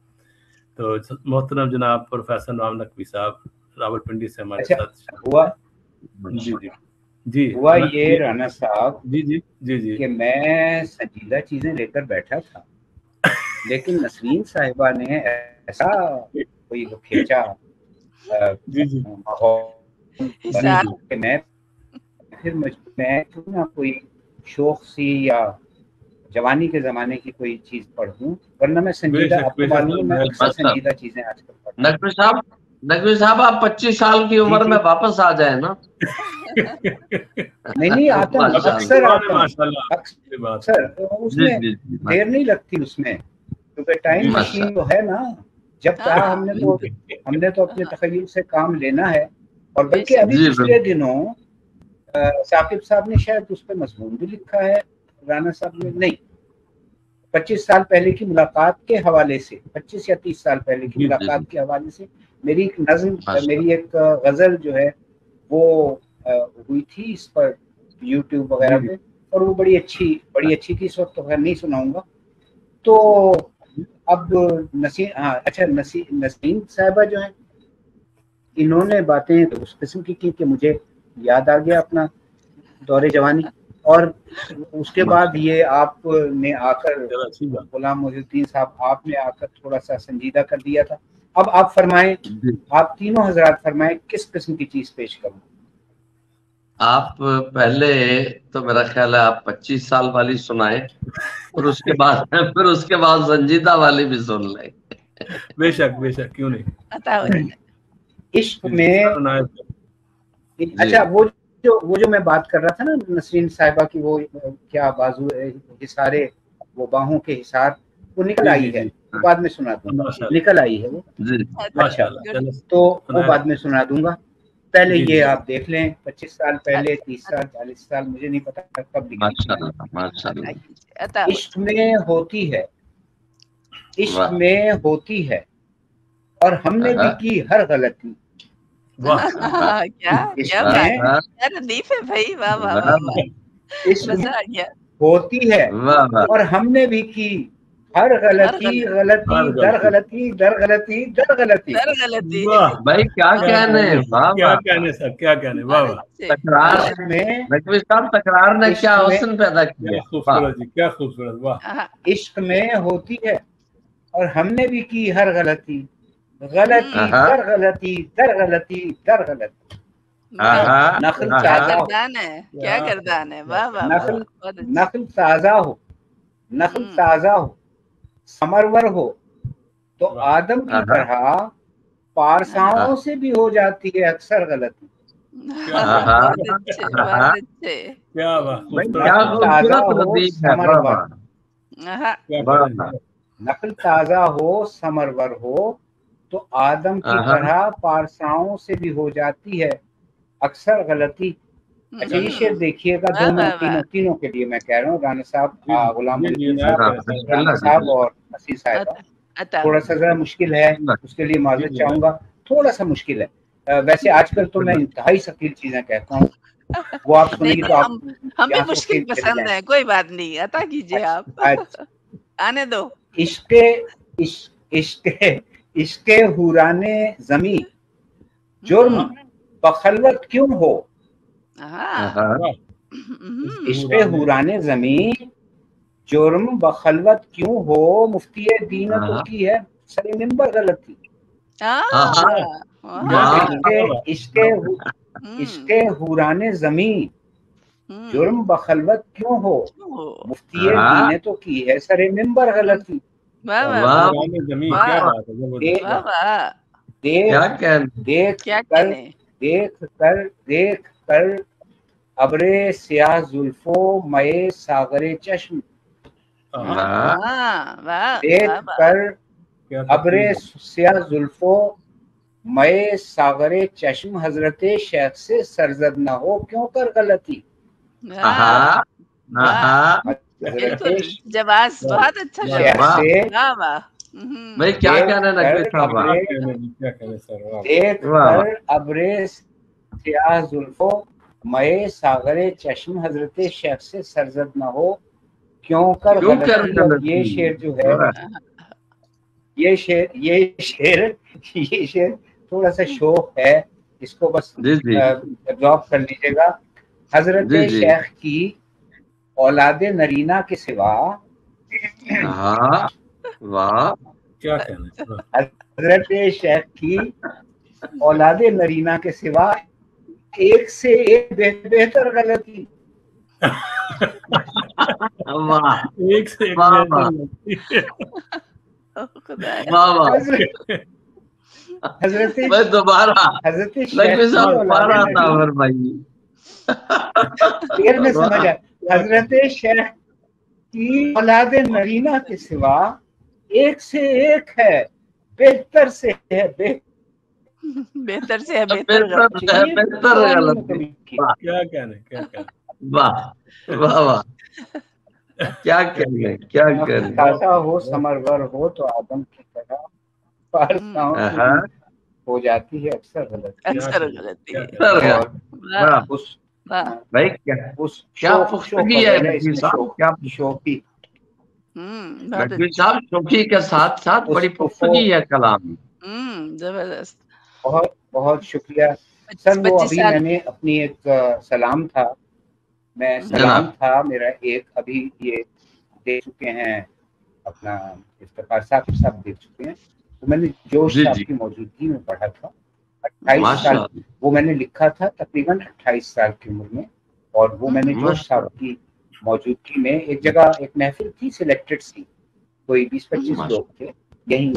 तो मोहतरम जनाब प्रोफेसर नवाब नकवी साहब रावलपिंडी से हमारे साथ हुआ। जी जी जी हुआ ये राणा साहब जी जी जी जी कि मैं संजीदा चीजें लेकर बैठा था, लेकिन नसरीन साहिबा ने ऐसा कोई खींचा कि मैं क्यों ना कोई शौक सी या जवानी के जमाने की कोई चीज पढ़ूं, वरना मैं संजीदा, आपको मालूम है मैं अक्सर संजीदा चीजें आजकल पढ़ता हूं। नकवी साहब आप 25 साल की उम्र में वापस आ जाए ना। नहीं आता हूँ, अक्सर आता हूँ, अक्सर उसमें देर नहीं लगती उसमें, क्योंकि टाइम मशीन तो है ना, जब चाहा हमने तो अपने तखय्युल से काम लेना है। और बल्कि अभी पिछले दिनों साकिब साहब ने शायद उस पर मजमून भी लिखा है, राना साहब ने नहीं, 25 साल पहले की मुलाकात के हवाले से, 25 या 30 साल पहले की मुलाकात के हवाले से मेरी एक नज़्म, मेरी एक गजल जो है वो हुई थी इस पर YouTube वगैरह पे, और वो बड़ी अच्छी थी। इस वक्त तो खैर नहीं सुनाऊंगा। तो अब नसीम साहिबा जो है, इन्होंने बातें तो उस किस्म की कि मुझे याद आ गया अपना दौरे जवानी। और उसके बाद ये आपने आकर, गुलाम मोहिउद्दीन साहब, आपने आकर थोड़ा सा संजीदा कर दिया था। अब आप फरमाएं, आप तीनों हजरात फरमाएं किस किस्म की चीज पेश करूं। आप पहले तो मेरा ख्याल है आप 25 साल वाली सुनाएं, और उसके बाद फिर उसके बाद संजीदा वाली भी सुन लें। बेशक क्यों नहीं। इश्क में अच्छा वो जो मैं बात कर रहा था ना नसरीन साहिबा की, वो क्या बाजू हिसारे, वो बाहों के हिसार, वो निकल आई है, तो बाद में सुना दूंगा। निकल आई है वो। अच्छा तो वो बाद में सुना दूंगा, पहले ये आप देख लें। 25 साल पहले, 30 साल, 40 साल, मुझे नहीं पता कब लिखी। इश्क में होती है, इश्क में होती है, और हमने भी की हर गलती। क्या लतीफ है भाई, वाह वाह वाह। मजा आ गया। होती है और हमने भी की हर गलती, गलती दर गलती, दर गलती, दर गलती, दर गलती। भाई क्या कहने, क्या कहने सर, क्या कहने, वाह वाह। तकरार में नकवी साहब, तकरार ने क्या हुस्न पैदा किया। खूबसूरत जी, क्या खूबसूरत, वाह। इश्क में होती है और हमने भी की हर गलती, गलती दर गलती, दर गलती, दर गलती। नखल गर्दान है, क्या गर्दान है, वाह वाह। नखल ताजा हो, नखल ताजा हो, समरवर हो, तो आदम की तरह पारसाओं से भी हो जाती है अक्सर गलती। क्या नकल ताजा हो, समरवर हो, तो आदम की तरह पारसाओं से भी हो जाती है अक्सर गलती। अच्छा ये शेर देखिएगा, दोनों तीनों के लिए मैं कह रहा हूँ, राना साहब, गुलाम राना साहब और हसी साहब। थोड़ा सा जरा मुश्किल है, उसके लिए माजरत चाहूंगा, थोड़ा सा मुश्किल है। वैसे आजकल तो मैं इंतहाई सकील चीजें कहता हूँ, वो आप सुनेंगे तो आप हम भी मुश्किल पसंद है, कोई बात नहीं, अता कीजिए आप, आने दो। इश्के हुराने ज़मी जुर्म बखलवत क्यों हो। इश्के हुराने ज़मी जुर्म बखलवत क्यों हो, मुफ्ती दीन तो की है सरे मिंबर गलती। इश्के हुराने ज़मी जुर्म बखलवत क्यों हो, मुफ्ती दीन तो की है सरे मिंबर गलती। देख कर अबरे सियाह जुल्फो मये सागरे चश्म, देख कर अबरे सियाह जुल्फो मये सागरे चश्म, हजरते शेख से सरजद न हो क्यों कर गलती। जवाब बहुत अच्छा जवाब, भाई क्या कहना नकवी साहब, देख कर अबरे सियाह जुल्फो मये सागरे चश्म, हजरत शेख से सरजद न हो क्यों कर गलती। ये शेर जो है, ये शेर थोड़ा सा शौक है, इसको बस एब्जॉर्ब कर लीजिएगा। हजरत शेख की औलादे नरीना के सिवा, वाह क्या कहना, हजरत शेख की औलादे नरीना के सिवा एक से एक बेहतर गलती। एक से एक हजरत दोबारा देर में समझ आया। हजरत शेख की औलादे नरीना के सिवा एक से एक है, बेहतर से है बेहतर से है बेहतर क्या कहने, वाह वाह वाह, क्या कहने, क्या कहने। ताजा हो, समरवर हो, तो आदम की तरह पारसाओं हो जाती है अक्सर गलती। भाई क्या पुख्तगी है नकवी साहब, क्या शोखी, नकवी साहब शोखी के साथ साथ बड़ी पुख्तगी है कलाम। जबरदस्त, बहुत बहुत शुक्रिया सर। वो अभी मैंने अपनी एक सलाम था, मैं सलाम था मेरा एक, अभी ये दे चुके हैं अपना इफ्तिखार साहब देख चुके हैं, तो मैंने जोश साहब की मौजूदगी में पढ़ा था। 28 साल वो मैंने लिखा था, तकरीबन 28 साल की उम्र में, और वो मैंने जोश साहब की मौजूदगी में एक जगह एक महफिल थी, सिलेक्टेड सी, कोई 20-25 लोग थे, यही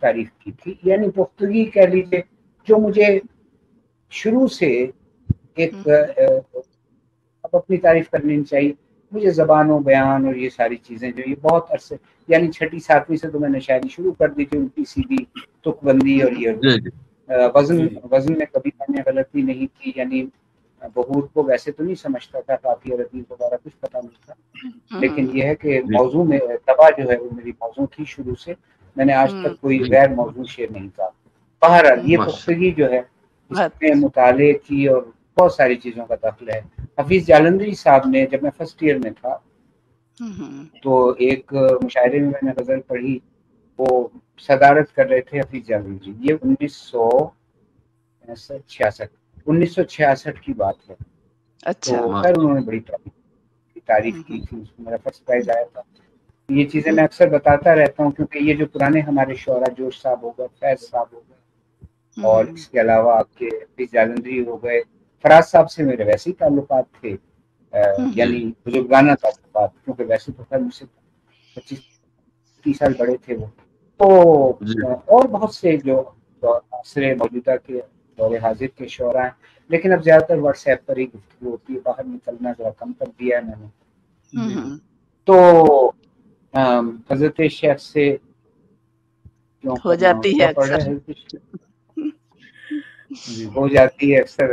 तारीफ की थी, यानी पुख्तगी कह लीजिए जो मुझे शुरू से एक अब अपनी तारीफ करनी नहीं चाहिए, मुझे ज़बान और बयान और ये सारी चीज़ें जो ये बहुत अरसे, यानी 6ठी 7वीं से तो मैंने शायरी शुरू कर दी थी, उल्टी सीधी तुकबंदी और ये वज़न में कभी मैंने गलती नहीं की, यानी बहूर को वैसे तो नहीं समझता था, काफी अरबी वगैरह कुछ पता नहीं था, लेकिन ये है कि मौजू में तबा जो है वो मेरी मौजू थी शुरू से, मैंने आज तक कोई गैर मौजू शेर नहीं था। बहरहाल ये पुख्तगी जो है इसमें मुताले की और बहुत सारी चीज़ों का दखल है। हफीज जालंधरी साहब ने, जब मैं फर्स्ट ईयर में था तो एक मुशायरे में मैंने गज़ल पढ़ी, वो सदारत कर रहे थे हफीज जालंधरी, ये 1966 की बात है। अच्छा। तो खैर उन्होंने बड़ी तारीफ की थी, उसमें मेरा फर्स्ट प्राइज आया था। ये चीज़ें मैं अक्सर बताता रहता हूँ क्योंकि ये जो पुराने हमारे शोरा, जोश साहब हो गए, फैज साहब हो गए, और इसके अलावा आपके हफीज जालंधरी हो गए, फराज साहब से मेरे वैसे ही ताल्लुकात थे, यानी बुजुर्गाना ताल्लुकात, क्योंकि वैसे तो खैर मुझसे 25-30 साल बड़े थे वो। तो और बहुत से जो असरे मौजूदा के दौरे हाजिर के शोरा हैं, लेकिन अब ज्यादातर व्हाट्सएप पर ही गुफ्तगू होती है, बाहर निकलना जरा कम कर दिया है मैंने। तो हजरत शेख से क्यों हो जाती है अक्सर, हो जाती है अक्सर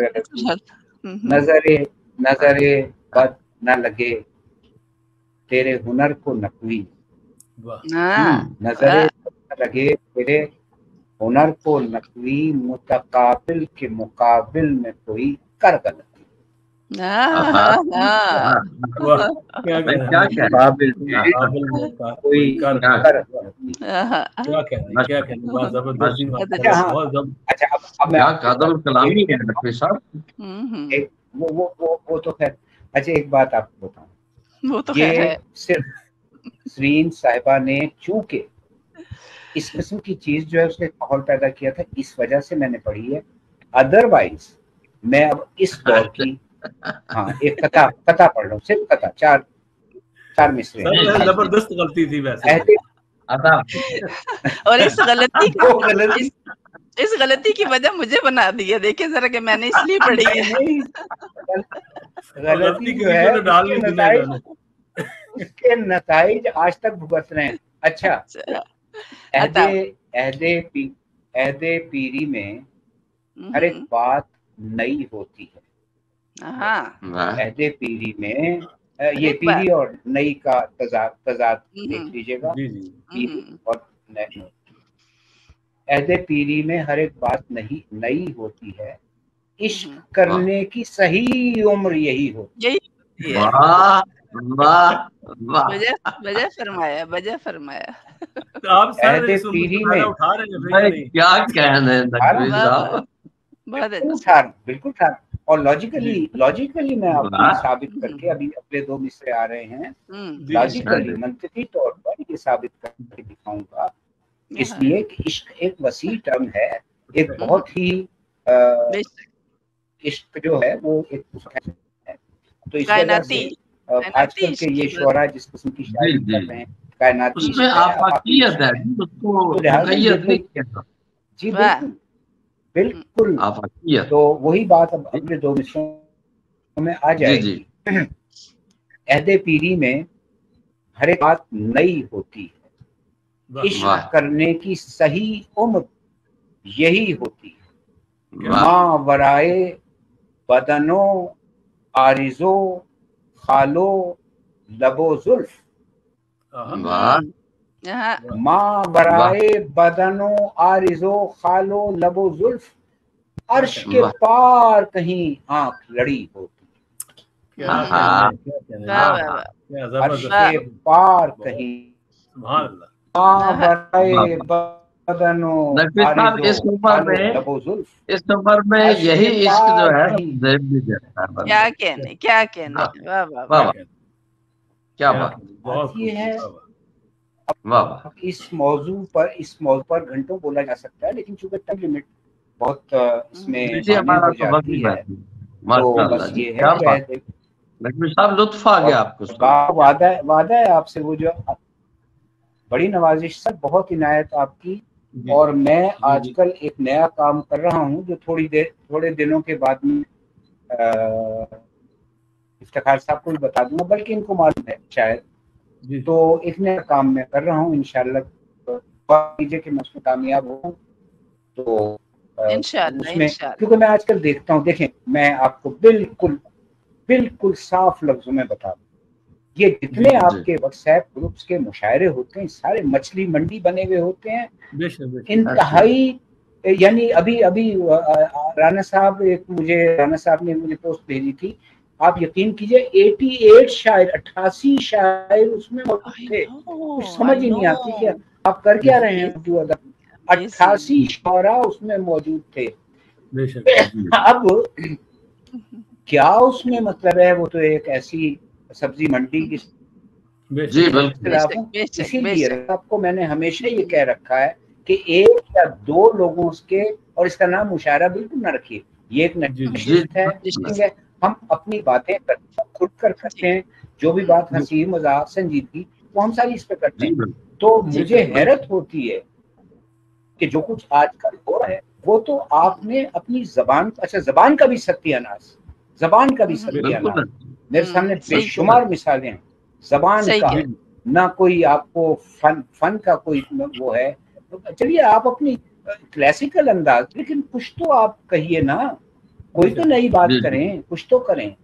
नजरे बद न लगे तेरे हुनर को नकवी, नजरे न लगे तेरे हुनर को नकवी, मुतकाबिल के मुकाबिल में कोई कर गलती। वो तो खैर। अच्छा एक बात आपको बताऊं, ये सिर्फ सरीन साहिबा ने चूंकि इस किस्म की चीज जो है उसने माहौल पैदा किया था, इस वजह से मैंने पढ़ी है, अदरवाइज मैं अब इस दौर की एक कथा पढ़ रहा हूँ, सिर्फ कथा, चार मिसरे। जबरदस्त गलती थी वैसे। और इस गलती की वजह मुझे बना दी है, देखिए जरा कि मैंने इसलिए पढ़ी है। गलती जो है इसके नताइज आज तक भुगत रहे हैं। अच्छा, अहदे पीरी में हर एक बात नई होती है। अहदे पीरी में ये पीरी और नई का तजाद देख लीजिएगा। पीरी और अहदे पीरी में हर एक बात नई होती है, इश्क करने की सही उम्र यही होती है। वजह फरमाया। तो आप सारे पीरी में उठा रहे हैं, क्या कहने साहब, बिल्कुल ठाक। और लॉजिकली मैं आपको साबित करके, अभी अगले 2 मिसरे आ रहे हैं, लॉजिकली मंतकी तौर पर ये साबित करके दिखाऊंगा, इसलिए कि इश्क एक वसी टर्म है, एक बहुत ही इश्क जो है वो एक है। तो इस वजह से आजकल के ये शोरा जिस किस्म की शायरी कर रहे हैं, कायनाती उसमें आफाकियत है, जी बिल्कुल। तो वही बात अब अगले 2 मिसरों में आ जाएगी। अहदे पीरी में हर एक बात नई होती है, इश्क करने की सही उम्र यही होती है। माँ वराए बदनो आरिजो खालो लबो जुल्फ, माँ बराए बदनो आरिजो खालो लबो जुल्फ, अर्श के पार कहीं आंख लड़ी होती, अर्श के पार कहीं। माँ बराए बदनो इस उम्र में यही इश्क जो है क्या कहने वाह, क्या बात ये है। इस मौजू पर घंटों बोला जा सकता है, लेकिन चूंकि टाइम लिमिट बहुत इसमें हो जाती है, तो बस ये है लक्ष्मी साहब लुत्फ आ गया आपको। वादा है आपसे, वो जो बड़ी नवाजिश सर, बहुत इनायत आपकी। और मैं आजकल एक नया काम कर रहा हूँ जो थोड़े दिनों के बाद में इफ्तिखार साहब को भी बता दूंगा, बल्कि इनको मालूम है शायद। तो एक नया काम मैं कर रहा हूँ, इंशाल्लाह कीजिए कि मैं उसमें कामयाब हूँ। तो उसमें क्योंकि मैं आजकल देखता हूँ, देखें मैं आपको बिल्कुल साफ लफ्जों में बता दूं, ये जितने आपके व्हाट्सएप ग्रुप्स के मुशायरे होते हैं सारे मछली मंडी बने हुए होते हैं, इंतहाई। यानी अभी राणा साहब ने मुझे पोस्ट भेजी थी, आप यकीन कीजिए 88 शायर उसमें मौजूद थे। कुछ समझ ही नहीं आती कि आप कर क्या रहे हैं उर्दू अदब। 88 शायरा उसमें मौजूद थे। अब क्या उसमें मतलब है, वो तो एक ऐसी सब्जी मंडी की। इसीलिए आपको मैंने हमेशा ये कह रखा है कि एक या दो लोगों के, और इसका नाम मुशायरा बिल्कुल ना रखिए, ये एक नशिस्त है। हम अपनी बातें खुद करते हैं, जो भी बात हंसी मजाक संजीदगी वो हम सारी इस पे करते हैं। तो मुझे हैरत होती है कि जो कुछ आजकल हो रहा है वो तो आपने अपनी जबान, अच्छा जबान का भी सत्यानाश मेरे सामने बेशुमार मिसालें हैं जबान का, ना कोई आपको फन का कोई वो है। तो चलिए आप अपनी क्लासिकल अंदाज, लेकिन कुछ तो आप कहिए ना, कोई तो नई बात करें, कुछ तो करें।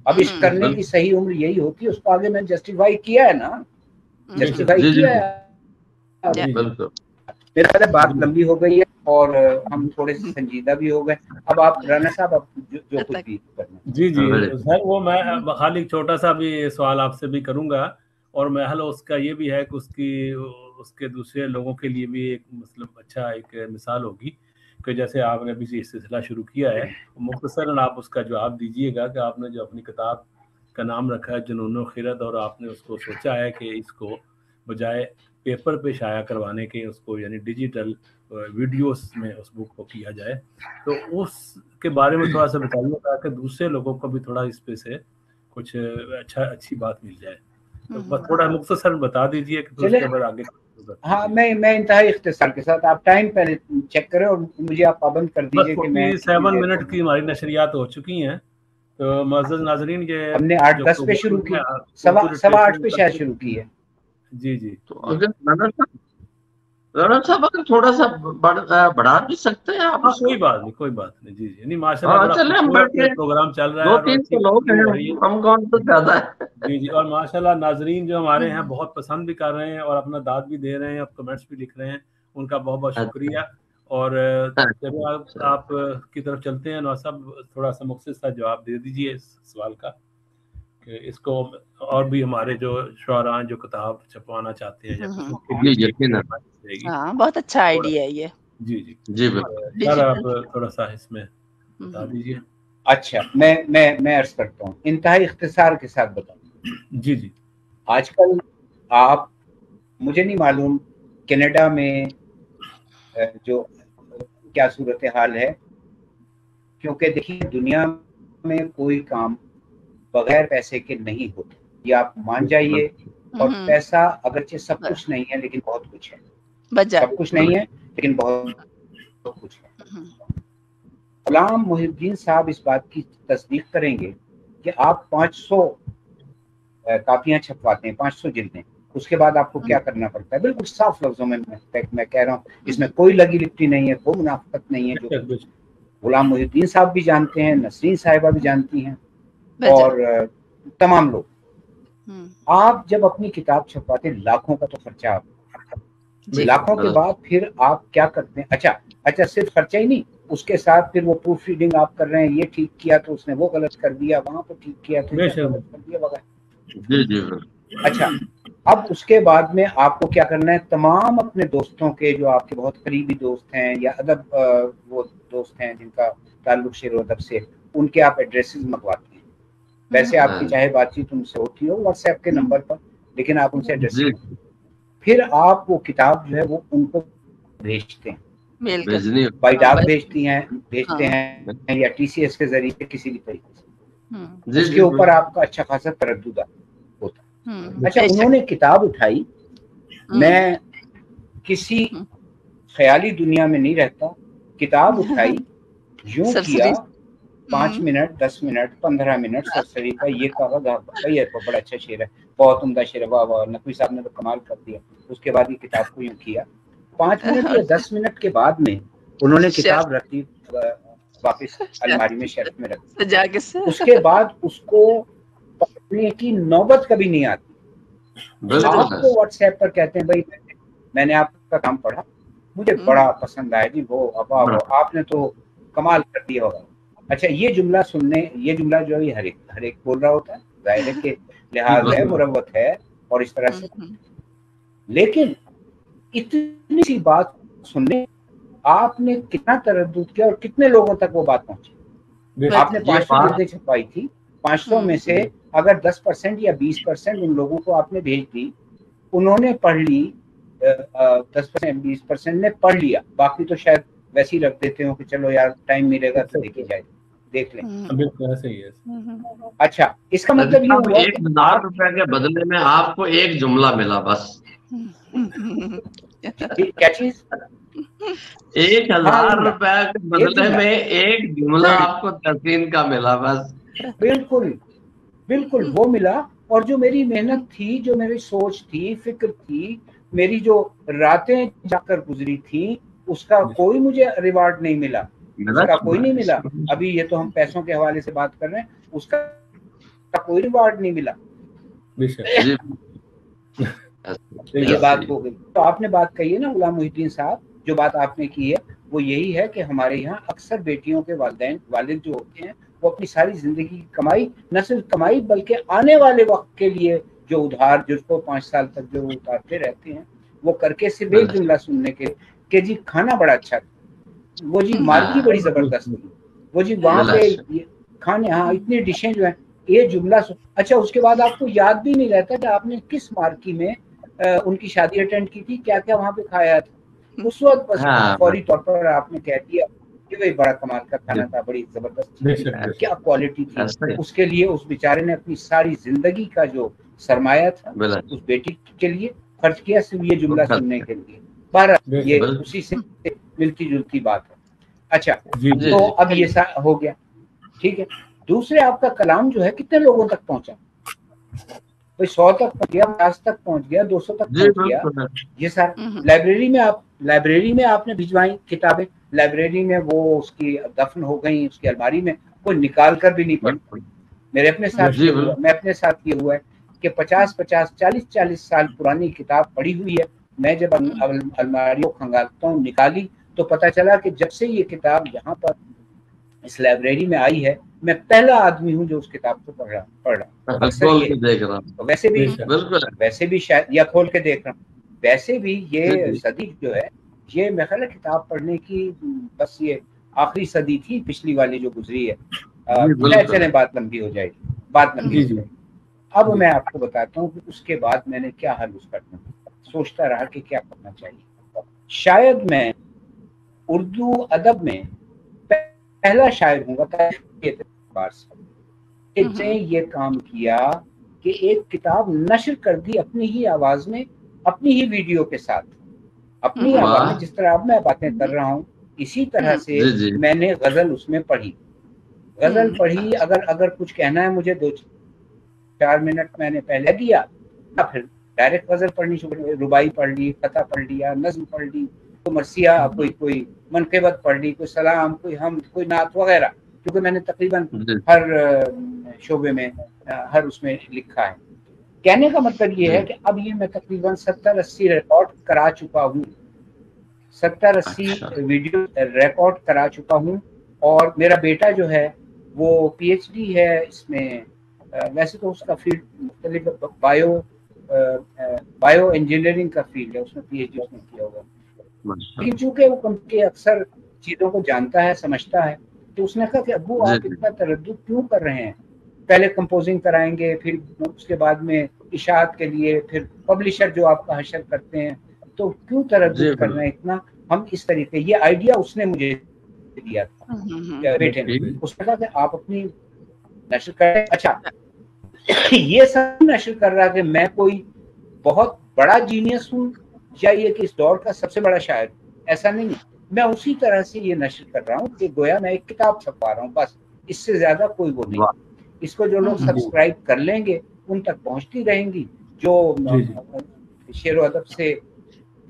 अब इस करने की सही उम्र यही होती है, उसको आगे मैंने जस्टिफाई किया है ना, जस्टिफाई किया है। मेरा बात लंबी हो गई है और हम थोड़े से संजीदा भी हो गए। अब आप राणा साहब आप जो कुछ भी करना। जी सर, वो मैं खाली छोटा सा भी सवाल आपसे भी करूंगा, और महल उसका ये भी है कि उसके दूसरे लोगों के लिए भी एक मतलब अच्छा एक मिसाल होगी कि जैसे आपने अभी ये सिलसिला शुरू किया है, मुख्तसरन आप उसका जवाब दीजिएगा कि आपने जो अपनी किताब का नाम रखा है जुनून खिरत, और आपने उसको सोचा है कि इसको बजाय पेपर पे शाया करवाने के उसको यानी डिजिटल वीडियोस में उस बुक को किया जाए, तो उसके बारे में थोड़ा सा बताइए ताकि दूसरे लोगों को भी थोड़ा इस पे से कुछ अच्छी बात मिल जाए। तो बस थोड़ा मुख्तसर बता दीजिए कि उसके बाद आगे। हाँ, मैं इंतहाई इख्तिसार के साथ, आप टाइम पहले चेक करें और मुझे आप पाबंद कर दीजिए कि मैं 7 मिनट की हमारी नशरियात हो चुकी हैं। तो मुअज़्ज़ज़ नाज़रीन, ये हमने 8-10 पे शुरू की, 7:15 पे शायद शुरू की है। जी तो अगर राणा साहब अगर थोड़ा सा बढ़ा भी सकते हैं आप। कोई बात नहीं। जी नहीं, माशाल्लाह प्रोग्राम चल रहा है, 2-3 लोग हैं, हम कौन तो ज्यादा है। जी और माशाल्लाह नाजरीन जो हमारे हैं बहुत पसंद भी कर रहे हैं और अपना दाद भी दे रहे हैं, और कमेंट्स भी लिख रहे हैं, उनका बहुत बहुत शुक्रिया। और जब आप की तरफ चलते हैं, साहब थोड़ा सा मुख्तसर सा जवाब दे दीजिए इस सवाल का कि इसको और भी हमारे जो शुअरा जो किताब छपवाना चाहते हैं या बहुत अच्छा आइडिया है ये। जी सर, आप थोड़ा सा इसमें बता दीजिए। अच्छा, मैं अर्ज करता हूँ, इंतहाई इख्तिसार के साथ बताऊँ। जी आजकल आप, मुझे नहीं मालूम कनाडा में जो क्या सूरत हाल है, क्योंकि देखिए दुनिया में कोई काम बगैर पैसे के नहीं होता, ये आप मान जाइए। और पैसा अगरचे सब कुछ नहीं है लेकिन बहुत कुछ है, सब कुछ नहीं है लेकिन बहुत कुछ है। गुलाम मुहिउद्दीन साहब इस बात की तस्दीक करेंगे कि आप 500 कापियां छपवाते हैं, 500 जिल्दें, उसके बाद आपको क्या करना पड़ता है। बिल्कुल साफ लफ्जों में मैं कह रहा हूँ, इसमें कोई लगी लिपटी नहीं है, कोई मुनाफिकत नहीं है। जो गुलाम मुहिउद्दीन साहब भी जानते हैं, नसरीन साहिबा भी जानती हैं, और तमाम लोग। आप जब अपनी किताब छपवाते हैं, लाखों का तो खर्चा आप, लाखों के बाद फिर आप क्या करते हैं। अच्छा सिर्फ खर्चा ही नहीं, उसके साथ फिर वो प्रूफ रीडिंग आप कर रहे हैं, ये ठीक किया तो उसने वो गलत कर दिया, वहां पर ठीक किया तो गलत कर दिया वगैरह। अच्छा, अब उसके बाद में आपको क्या करना है, तमाम अपने दोस्तों के जो आपके बहुत करीबी दोस्त हैं या अदब वो दोस्त हैं जिनका ताल्लुक शेर व अदब से, उनके आप एड्रेसेस मंगवाते हैं। वैसे आपकी चाहे बातचीत उनसे होती हो व्हाट्सएप के नंबर पर, लेकिन आप उनसे एड्रेस, फिर आप वो किताब जो है वो उनको भेजते हैं, बाई डाक भेजते हैं या TCS के जरिए किसी भी तरीके से। उसके ऊपर आपका अच्छा खासा तरद्दुद होता है। अच्छा, उन्होंने किताब उठाई मैं किसी ख्याली दुनिया में नहीं रहता, किताब उठाई, यूं किया 5 मिनट 10 मिनट 15 मिनट सरसरी का ये कागज, ये बड़ा अच्छा शेर है, बहुत उम्दा शेर है, वाह वाह नकवी साहब ने तो कमाल कर दिया। उसके बाद ये किताब को यूं किया, 5 मिनट या 10 मिनट के बाद में उन्होंने किताब रख दी वापस अलमारी में, शेल्फ में रख दी। उसके बाद उसको पढ़ने की नौबत कभी नहीं आती। आपको व्हाट्सएप पर कहते हैं भाई मैंने आपका काम पढ़ा, मुझे बड़ा पसंद आया जी, वो अब आपने तो कमाल कर दिया होगा। अच्छा, ये जुमला सुनने, ये जुमला जो है हर एक बोल रहा होता है, जाहिर के लिहाज है, मुरव्वत है और इस तरह से, लेकिन इतनी सी बात सुनने आपने कितना तरद्दुद किया और कितने लोगों तक वो बात पहुंची। आपने 500 जल्दी छपवाई थी, 500 में से अगर 10% या 20% उन लोगों को आपने भेज दी, उन्होंने पढ़ ली, 10% 20% ने पढ़ लिया, बाकी तो शायद वैसे ही रख देते हो कि चलो यार टाइम मिलेगा तो देखी जाए, देख लें। सही है। अच्छा, इसका मतलब ये हुआ 1000 रुपए के बदले में आपको एक जुमला मिला बस। क्या चीज? 1000 रुपए के बदले में एक जुमला आपको तहसीन का मिला बस। बिल्कुल बिल्कुल वो मिला, और जो मेरी मेहनत थी, जो मेरी सोच थी, फिक्र थी, मेरी जो रातें जाकर गुजरी थी, उसका कोई मुझे रिवार्ड नहीं मिला, उसका कोई नहीं मिला। अभी ये तो हम पैसों के हवाले से बात कर रहे हैं, उसका कोई रिवार्ड नहीं मिला। ये बात हो गई। तो आपने बात कही है ना गुलाम मोहिउद्दीन साहब, जो बात आपने की है वो यही है कि हमारे यहाँ अक्सर बेटियों के वालिद जो होते हैं वो अपनी सारी जिंदगी की कमाई, न सिर्फ कमाई बल्कि आने वाले वक्त के लिए जो उधार, जिसको 5 साल तक जो उतारते रहते हैं, वो करके सिर्फ एक जुमला सुनने के जी खाना बड़ा अच्छा, वो जी मार्की बड़ी जबरदस्त, वो जी वहाँ पे खाने, हाँ इतनी डिशें जो है, ये जुमला अच्छा, उसके बाद आपको याद भी नहीं रहता कि आपने किस मार्की में उनकी शादी अटेंड की थी, क्या क्या वहाँ पे खाया था। उस वक्त बस फौरी तौर पर आपने कह दिया कि भाई बड़ा कमाल का खाना था, बड़ी जबरदस्त, क्या क्वालिटी थी। उसके लिए उस बेचारे ने अपनी सारी जिंदगी का जो सरमाया था उस बेटी के लिए खर्च किया, सिर्फ ये जुमला सुनने के लिए। 12 ये उसी से मिलती जुलती बात है। अच्छा, तो अब ये हो गया, ठीक है। दूसरे, आपका कलाम जो है कितने लोगों तक पहुंचा? कोई 100 तक पहुंच गया, 50 तक पहुंच गया, 200 तक पहुंच गया। ये सर लाइब्रेरी में आपने भिजवाई किताबें, लाइब्रेरी में वो उसकी दफन हो गई, उसकी अलमारी में, कोई निकाल कर भी नहीं पढ़ता। मेरे अपने साथ ये हुआ, मैं अपने साथ ये हुआ है कि 50-50 40-40 साल पुरानी किताब पड़ी हुई है। मैं जब अलमारी को खंगालता हूँ, निकाली तो पता चला कि जब से ये किताब यहाँ पर इस लाइब्रेरी में आई है, मैं पहला आदमी हूँ जो उस किताब को पढ़ रहा हूँ। वैसे भी शायद, या खोल के देख रहा हूँ, वैसे भी ये सदी जो है, ये मेरे ख्याल किताब पढ़ने की बस ये आखिरी सदी थी, पिछली वाली जो गुजरी है। चले बात लंबी हो जाएगी, बात लंबी हो जाएगी। अब मैं आपको बताता हूँ कि उसके बाद मैंने क्या हल उस पर सोचता रहा कि क्या करना चाहिए। शायद मैं उर्दू अदब में पहला शायर हूँ ने ये काम किया कि एक किताब नशर कर दी अपनी ही आवाज में, अपनी ही वीडियो के साथ, अपनी आवाज में, जिस तरह अब मैं बातें कर रहा हूँ इसी तरह से मैंने गजल उसमें पढ़ी। अगर कुछ कहना है मुझे 2-4 मिनट मैंने पहले दिया, फिर डायरेक्ट गजल पढ़नी शुरू, रुबाई पढ़ ली, कथा पढ़ लिया, नज्म पढ़ ली, तो मरसिया, कोई मनक़िबत पढ़ ली, कोई सलाम, कोई हम, कोई नात वगैरह, क्योंकि मैंने तकरीबन हर शोबे में हर उसमें लिखा है। कहने का मतलब ये है कि अब ये मैं तकरीबन 70-80 रिकॉर्ड करा चुका हूँ, 70-80 वीडियो रिकॉर्ड करा चुका हूँ। और मेरा बेटा जो है वो PhD है इसमें, वैसे तो उसका फील्ड मुख्तलिफ बायो इंजीनियरिंग का फील्ड है, उसमें PhD उसने किया होगा, लेकिन चूंकि वो कंपनी अक्सर चीजों को जानता है, समझता है, तो उसने कहा कि अब्बू आप इतना तरद्दुद क्यों कर रहे हैं, पहले कंपोजिंग कराएंगे, फिर उसके बाद में इशाअत के लिए, फिर पब्लिशर जो आपका हशर करते हैं, तो क्यों तरद्दुद कर रहे हैं इतना। हम इस तरीके, ये आइडिया उसने मुझे दिया था बेटे ने। उसने कहा कि आप अपनी नशर करें। अच्छा, ये सब नशर कर रहा कि मैं कोई बहुत बड़ा जीनियस हूँ या ये कि इस दौर का सबसे बड़ा शायर, ऐसा नहीं है। मैं उसी तरह से ये नशर कर रहा हूँ कि गोया मैं एक किताब छपवा रहा हूँ, बस, इससे ज्यादा कोई वो नहीं। इसको जो लोग सब्सक्राइब कर लेंगे उन तक पहुंचती रहेंगी, जो शेर व अदब से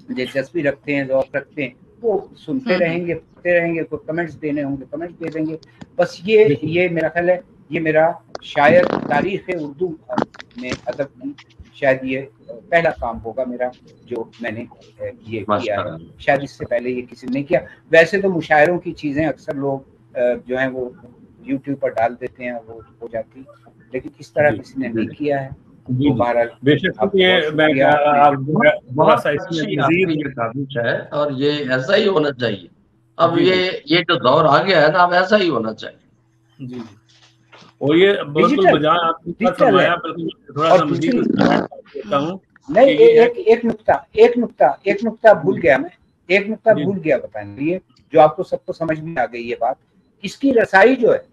दिलचस्पी रखते हैं, ज़ौक़ रखते हैं, वो सुनते रहेंगे, पढ़ते रहेंगे, कोई कमेंट्स देने होंगे कमेंट्स दे देंगे, बस। ये मेरा ख्याल है, ये मेरा शायद तारीख़ उर्दू में अदब की शायद ये पहला काम होगा मेरा जो मैंने ये किया है। शायद इससे पहले ये किसी ने नहीं किया। वैसे तो मुशायरों की चीज़ें अक्सर लोग जो हैं वो यूट्यूब पर डाल देते हैं, वो हो जाती, लेकिन इस तरह किसी ने नहीं किया है। तो बेशक ये काबिज है और ये ऐसा ही होना चाहिए। अब ये जो दौर आ गया है ना, अब ऐसा ही होना चाहिए। जी, और ये बिल्कुल बजाय आपने फरमाया, बिल्कुल थोड़ा सा मज़ीद देता हूं। नहीं, एक नुक्ता भूल गया मैं, एक नुक्ता भूल गया बताने लिए, जो आपको सबको समझ में आ गई ये बात। इसकी रसाई जो है,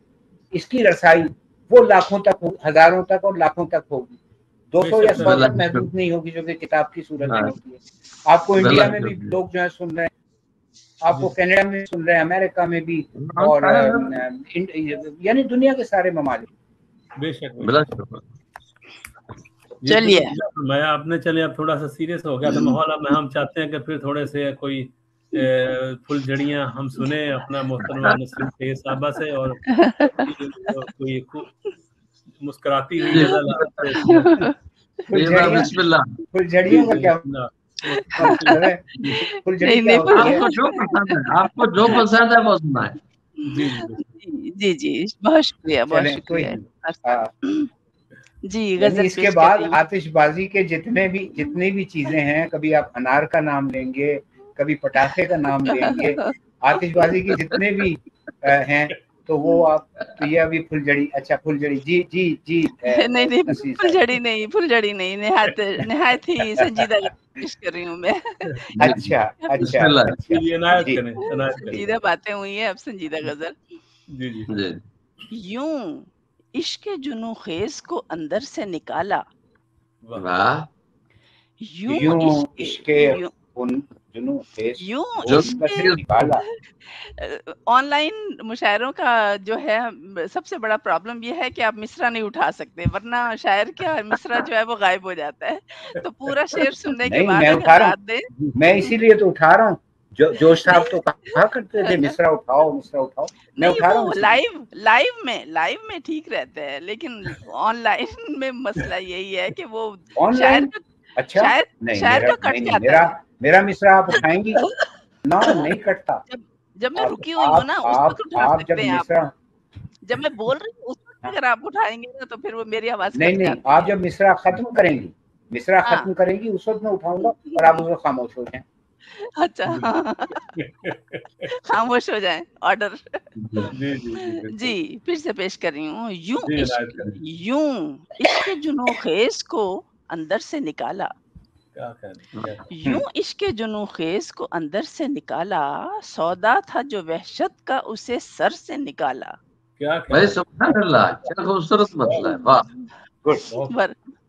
इसकी रसाई वो लाखों तक, हजारों तक और लाखों तक होगी, 200 या 100 तक महदूद नहीं होगी, जो कि किताब की सूरत में होती है। आपको इंडिया में भी लोग जो है सुन रहे हैं, आपको कनाडा में सुन रहे हैं, अमेरिका में भी, और यानी दुनिया के सारे ममालिक। बेशक। चलिए मैं आपने चलिए अब थोड़ा सा सीरियस हो गया था माहौल। अब हम चाहते हैं कि फिर थोड़े से कोई फुलझड़ियां हम सुने अपना मोहतरमा नसरीन फैज़ साहबा से, और कोई मुस्कुराती हुई नजर फुलझड़ियों का क्या आपको जो पसंद है वो सुनाए। जी, बहुत शुक्रिया, बहुत शुक्रिया जी। गजल इसके बाद आतिशबाजी के जितनी भी चीजें हैं, कभी आप अनार का नाम लेंगे, कभी पटाखे का नाम लेंगे, आतिशबाजी की जितने भी हैं, तो वो आप, तो ये अभी फुलझड़ी, अच्छा फुलझड़ी जी नहीं, फुलझड़ी नहीं, निहायत ही संजीदा कोशिश कर रही हूँ मैं। अच्छा संजीदा बातें हुई है, अब संजीदा गजल। यूं इश्क जुनू खेज को अंदर से निकाला, यूं इश्क ऑनलाइन मुशायरों का जो है सबसे बड़ा प्रॉब्लम ये है कि आप मिसरा नहीं उठा सकते, वरना शायर क्या मिसरा जो है वो गायब हो जाता है। तो पूरा शेर सुनने के बाद मैं इसीलिए तो उठा रहा हूँ। जोश साहब तो कहा करते थे मिसरा उठाओ, मैं उठा रहा हूँ। लाइव में ठीक रहता है, लेकिन ऑनलाइन में मसला यही है कि वो शायर का कट जाता है। मेरा मिसरा आप उठाएंगी ना? नहीं कटता। जब मैं रुकी हुई हूँ ना, उस वक्त उठा सकते हैं आप। जब मैं बोल रही हूँ उस वक्त अगर आप उठाएंगे ना, तो फिर वो मेरी आवाज नहीं, आप जब मिसरा खत्म करेंगी उस वक्त मैं उठाऊंगा और आप उस वक्त खामोश हो जाएं। अच्छा खामोश हो जाएं, ऑर्डर। जी, फिर से पेश कर रही हूँ। यूं इश्क जुनू खेज को अंदर से निकाला, यूं इश्क जुनू खेज को अंदर से निकाला, सौदा था जो वहशत का उसे सर से निकाला। क्या खूबसूरत मतलब है, वाह।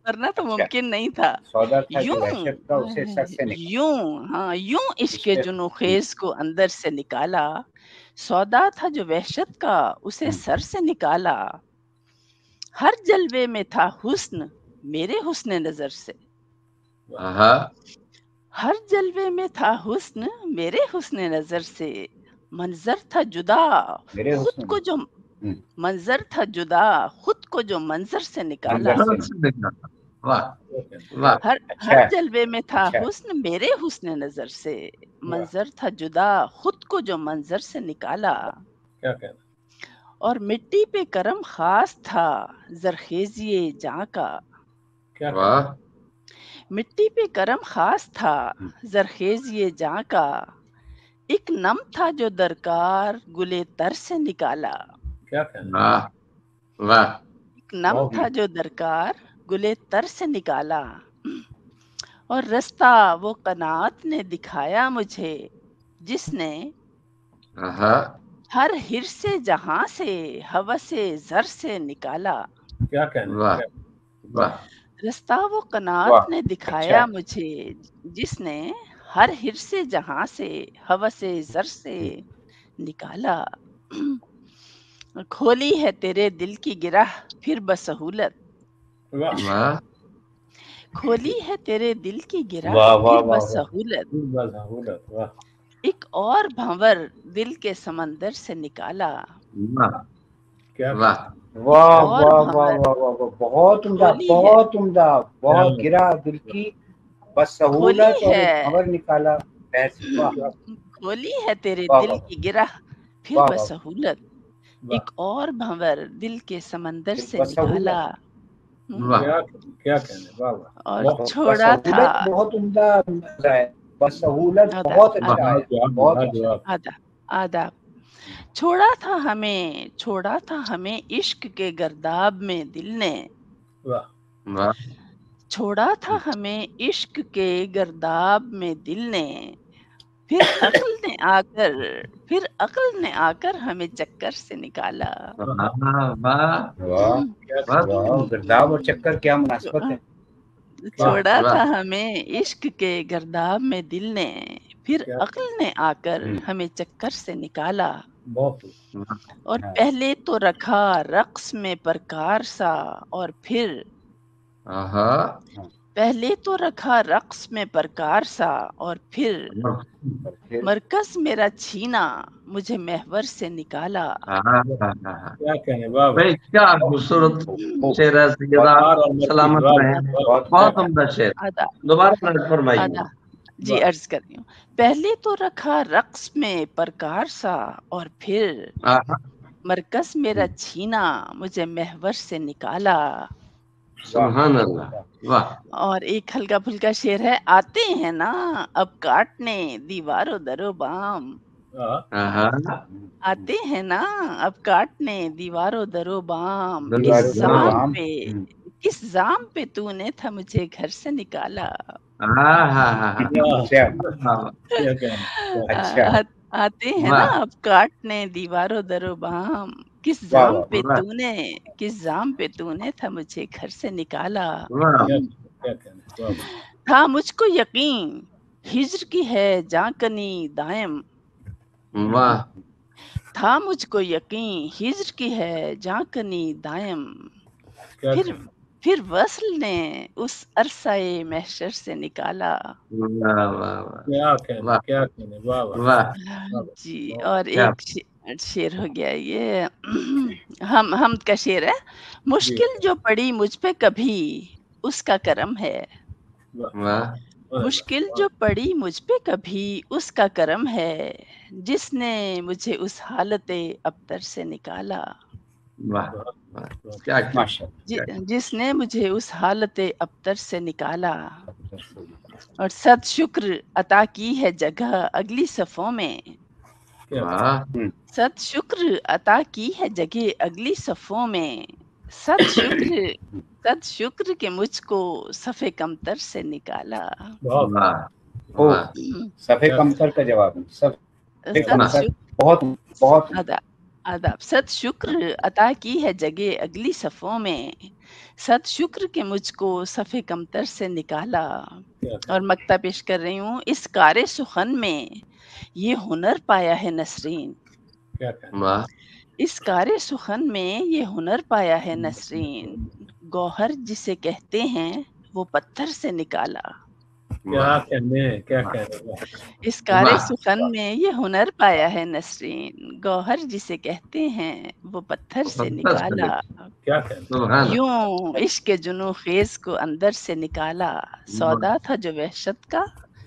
वरना तो मुमकिन नहीं था। यूं इश्क जुनू खेज को अंदर से निकाला, सौदा था जो वहशत का उसे सर से निकाला। हर जलवे में था हुस्न मेरे हुस्न नजर से, हर जलवे में था हुस्न मेरे हुस्न नजर से। मंजर था जुदा खुद को जो मंजर था जुदा खुद को जो मंजर से निकाला। हर जलवे में था हुस्न मेरे हुस्न नजर से, मंजर था जुदा खुद को जो मंजर से निकाला। और मिट्टी पे करम खास था जरखेजिए जां का, मिट्टी पे करम खास था जरखेजिए जां का। एक नम था जो दरकार गुले तर से निकाला, एक नम था जो दरकार गुले तर से निकाला। और रास्ता वो कनात ने दिखाया मुझे, जिसने हर हिर्से जहां से हवसे जर से निकाला। वाह। रास्ता वो कनात ने दिखाया मुझे, जिसने हर हिर्से जहां से हवसे ज़र से निकाला। खोली है तेरे दिल की गिरह फिर बसहूलत, वाह खोली है तेरे दिल की गिरह वाह वाह फिर वाह बसहूलत, वाह एक और भंवर दिल के समंदर से निकाला। वाह क्या वाह वाह और वाह वाह भंवर वाह वाह वाह, बहुत उम्दा, खोली है, बहुत उम्दा, बहुत क्या गिरा दिल की बस खोली सहूलत और एक है, खबर निकाला। ऐसी वाह खोली है तेरे वाह दिल वाह की गिरह फिर वाह वाह बसहूलत, वाह एक और भंवर दिल के समंदर फिर से बसहूलत, निकाला। वाह क्या क्या कहने, वाह वाह और बहुत छोड़ा था बसहूलत बहुत उम्दा लफ्ज़ है, बसहूलत आदाब बहुत अच्छा आदाब है, लाजवाब बहुत अच्छा। लाजवाब। आदाब आदाब। छोड़ा था हमें इश्क के गर्दाब में दिल ने, वाह वाह छोड़ा था हमें इश्क के गर्दाब में दिल ने, फिर अक्ल ने आकर फिर अक्ल ने आकर हमें चक्कर से निकाला। वाह वाह वाह क्या वाह, गिरदाव और चक्कर क्या मुनासबत है। वाह छोड़ा वाह था हमें इश्क के गर्दाब में दिल ने, फिर क्या अक्ल ने आकर हमें चक्कर से निकाला। बहुत और हाँ। पहले तो रखा रक्स में प्रकार सा, और फिर आहा पहले तो रखा रक्स में प्रकार सा, और फिर और फिर मरकज मेरा छीना मुझे महवर से निकाला। क्या कहने, वाह वाह भाई क्या खूबसूरत शेर है सैयदा, वकार और मर्जी, सलामत वाह रहे। वाह बहुत बहुत उम्दा शेर, आदा दोबारा नोट फरमाइए। आदा जी वाह अर्ज कर रही हूँ। पहले तो रखा रक्स में प्रकार सा, और फिर आहा मरकज मेरा छीना मुझे महवर से निकाला। सुभान अल्लाह, वाह और एक हल्का फुल्का शेर है, आते हैं ना अब काटने दीवारों दरो बाम, वाह आहा आते हैं ना अब काटने दीवारों दरो बाम, दीवारों दरो बाम। हम्म। किस जाम पे तूने था मुझे घर से निकाला। अच्छा क्या कहने, अच्छा आते हैं ना वाह अब काटने दीवारों दरो बाम, वाह वाह वाह किस जाम पे तूने था मुझे घर से निकाला। वाह क्या कहने, वाह वाह था मुझको यकीन हिज्र की है जाकनी दायम, वाह था मुझको यकीन हिज्र की है जाकनी दायम, क्या फिर कहने, फिर वस्ल ने उस अरसाए महशर से निकाला। वाह वाह क्या कहने, वाह क्या कहने, वाह वाह वाह वाह जी वाह, और क्या एक शेर हो गया ये हम का शेर है। जी मुश्किल जो पड़ी मुझ पे कभी उसका करम है, वाह वाह मुश्किल वाह जो पड़ी मुझ पे कभी उसका करम है, जिसने मुझे उस हालत अबतर से निकाला। वाह वाह वाह वाह, क्या क्या माशाअल्लाह। जिसने मुझे उस हालत अबतर से निकाला। क्या और सद शुक्र अता की है जगह अगली सफ़ों में, क्या वाह सद शुक्र अता की है जगह अगली सफ़ों में, सद शुक्र सद शुक्र के मुझको सफ़े कमतर से निकाला। बहुत वाह ओ वाह सफे क्या कमतर का जवाब है, सफे सद वाह कमतर शुक्र बहुत बहुत आदाब आदाब सद शुक्र अता की है जगह अगली सफ़ों में, सद शुक्र के मुझको सफ़े कमतर से निकाला। और मक्ता पेश कर रही हूँ, इस कारे सुखन में ये हुनर पाया है नसरीन, क्या कहने, वाह इस कारे सुखन में ये हुनर पाया है नसरीन, गौहर जिसे कहते हैं वो पत्थर से निकाला। क्या वाह कहने, क्या कहने, वाह इस कारे वाह सुखन में ये हुनर पाया है नसरीन, गौहर जिसे कहते हैं वो पत्थर से निकाला। क्या कहने, सुभान यूं इश्क जुनू खेज को अंदर से निकाला, अल्लाह, सौदा था जो वहशत का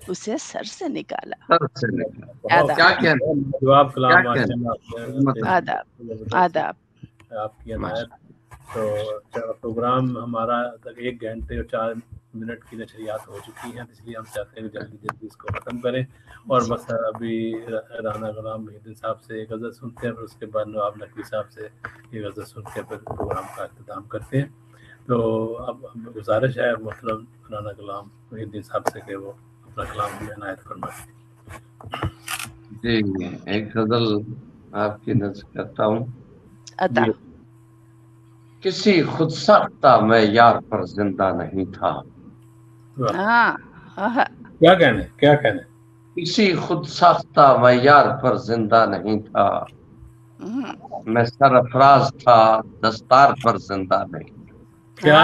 उसे सर से निकाला। सर से निकला। बहुत क्या आदाब क्या जवाब क्या कलाम क्या माशाल्लाह आदाब आदाब। आपकी माशा अनायत। तो प्रोग्राम हमारा तक 1 घंटे और 4 मिनट की नशरियात हो चुकी हैं, इसलिए हम चाहते हैं कि जल्दी जल्दी इसको ख़त्म करें। और बस अभी राना गुलाम मुहिद्दीन साहब से एक गज़ल सुनते हैं, फिर उसके बाद नवाब नकवी साहब से एक गज़ल सुन के फिर प्रोग्राम का अख्ताम करते हैं। तो अब गुजारिश है मोहतरम राना गुलाम मुहिद्दीन साहब से कि वो अपना कलाम हमें अनायत फरमाएं। जी एक गजल आपकी नजर करता हूँ। अता کسی خود ساختہ میں یار پر زندہ نہیں تھا. کیا کہنے کیا کہنے. کسی خود ساختہ میں یار پر زندہ نہیں تھا. میں سرفراز تھا دستار پر زندہ نہیں. کیا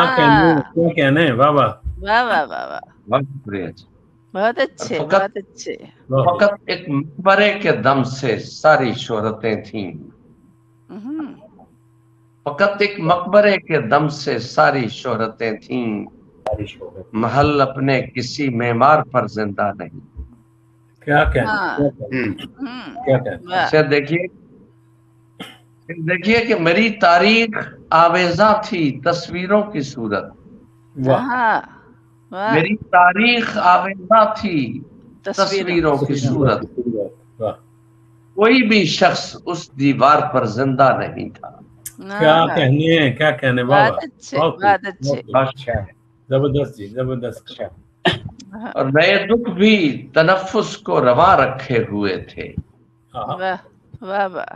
کہنے. واہ واہ واہ واہ واہ واہ. بہت شکریہ جی. بہت اچھے بہت اچھے. فقط ایک مقبرے کے دم سے ساری شہرتیں تھیں. فقط ایک مقبرے کے دم سے ساری شہرتیں تھیں. محل اپنے کسی معمار پر زندہ نہیں. کیا کہنے. دیکھیے کہ میری تاریخ آویزاں تھی تصویروں کی صورت. میری تاریخ آویزاں تھی تصویروں کی صورت. کوئی بھی شخص اس دیوار پر زندہ نہیں تھا. کیا کہنے ہیں کیا کہنے. بہت اچھے. زبردست جی زبردست. اور نئے دکھ بھی تنفس کو رواں رکھے ہوئے تھے.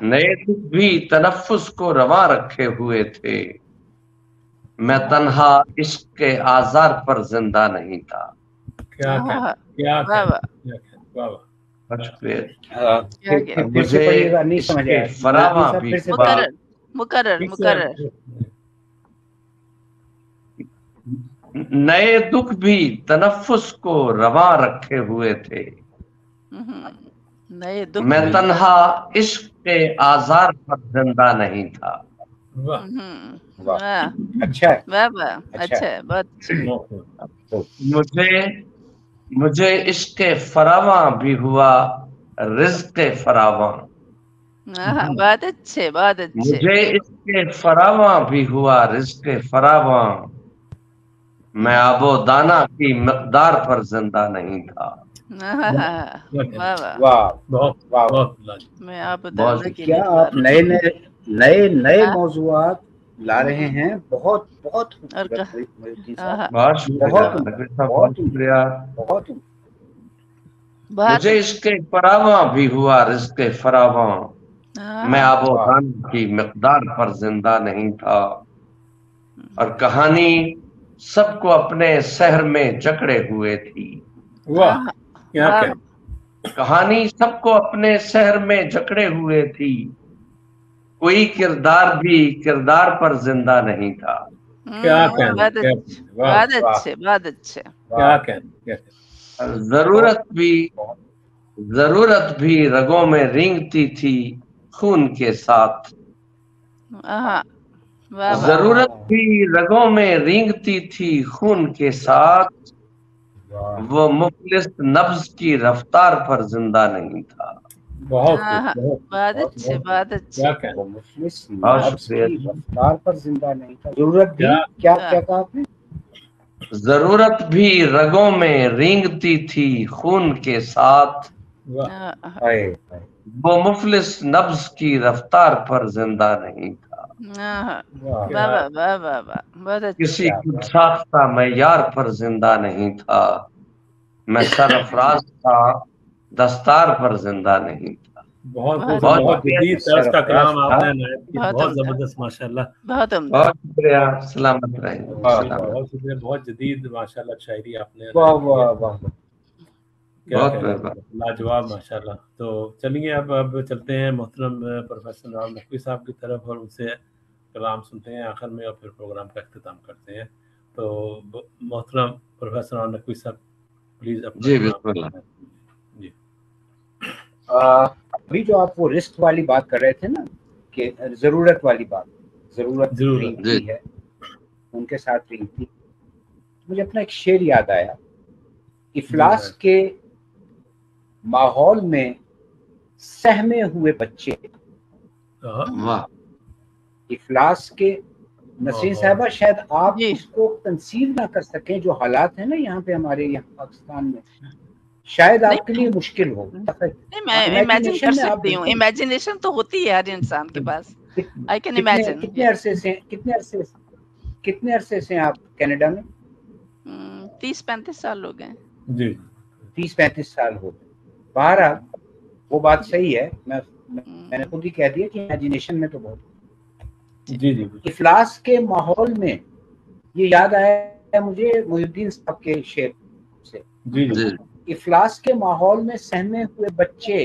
نئے دکھ بھی تنفس کو رواں رکھے ہوئے تھے. میں تنہا عشق کے آزار پر زندہ نہیں تھا. مجھے فراواں بھی نئے دکھ بھی تنفس کو رواں رکھے ہوئے تھے. میں تنہا عشق کے آزار پر زندہ نہیں تھا. مجھے عشق فراواں بھی ہوا رزق فراواں. بہت اچھے بہت اچھے. مجھے عشق فراواں بھی ہوا رزق فراواں. میں آب و دانہ کی مقدار پر زندہ نہیں تھا. کیا آپ نئے نئے نئے موضوعات لا رہے ہیں. بہت بہت بہت. مجھے عشق فراواں بھی ہوا رزق فراواں. میں آب و دانہ کی مقدار پر زندہ نہیں تھا. اور کہانی سب کو اپنے سحر میں جکڑے ہوئے تھی. کہانی سب کو اپنے سحر میں جکڑے ہوئے تھی. کوئی کردار بھی کردار پر زندہ نہیں تھا. بہت اچھے بہت اچھے. ضرورت بھی رگوں میں رینگتی تھی خون کے ساتھ. ضرورت بھی رگوں میں رینگتی تھی خون کے ساتھ. وہ مفلس نبض کی رفتار پر زندہ نہیں تھا. بہت اچھے بہت اچھے. رفتار پر زندہ نہیں تھا. ضرورت بھی کیا کہا آپ نے. ضرورت بھی رگوں میں رینگتی تھی خون کے ساتھ. وہ مفلس نبض کی رفتار پر زندہ نہیں تھا. کسی خود ساختہ معیار پر زندہ نہیں تھا. میں سرفراز تھا دستار پر زندہ نہیں تھا. بہت جدید طرز کا کلام آپ نے بہت زبردست ماشاءاللہ. بہت شکریہ. سلامت رہیں. بہت شکریہ. بہت جدید ماشاءاللہ شاعری آپ نے. لاجواب ماشاءاللہ. تو چلیے اب چلتے ہیں محترم پروفیسر نواب نقوی صاحب کی طرف اور ان سے کلام سنتے ہیں آخر میں اور پھر پروگرام کا اختتام کرتے ہیں. تو محترم پروفیسر نواب نقوی صاحب پلیز. جی بسم اللہ. جی ابھی جو آپ وہ رسک والی بات کر رہے تھے نا کہ ضرورت والی بات. ضرورت ہے ان کے ساتھ رینگتی. مجھے اپنا ایک شعر یاد آیا. افلاس کے ماحول میں سہمے ہوئے بچے. افلاس کے نسرین صاحبہ شاید آپ اس کو کنسیو نہ کر سکیں. جو حالات ہیں نا یہاں پہ ہمارے یہاں پاکستان میں شاید آپ کے لیے مشکل ہو. میں امیجن کر سکتی ہوں. امیجنیشن تو ہوتی ہے ہر انسان کے پاس. I can imagine. کتنے عرصے سے آپ کینیڈا میں. 30-35 سال ہو گئے. جی 30-35 سال ہو گئے. بہرحال وہ بات صحیح ہے. میں نے خود ہی کہہ دیا کہ امیجنیشن میں تو بہت. जी जी इफलास के माहौल में, ये याद आया मुझे मोहिउद्दीन साहब के शेर से, जी जी, इफलास के माहौल में सहमे हुए बच्चे,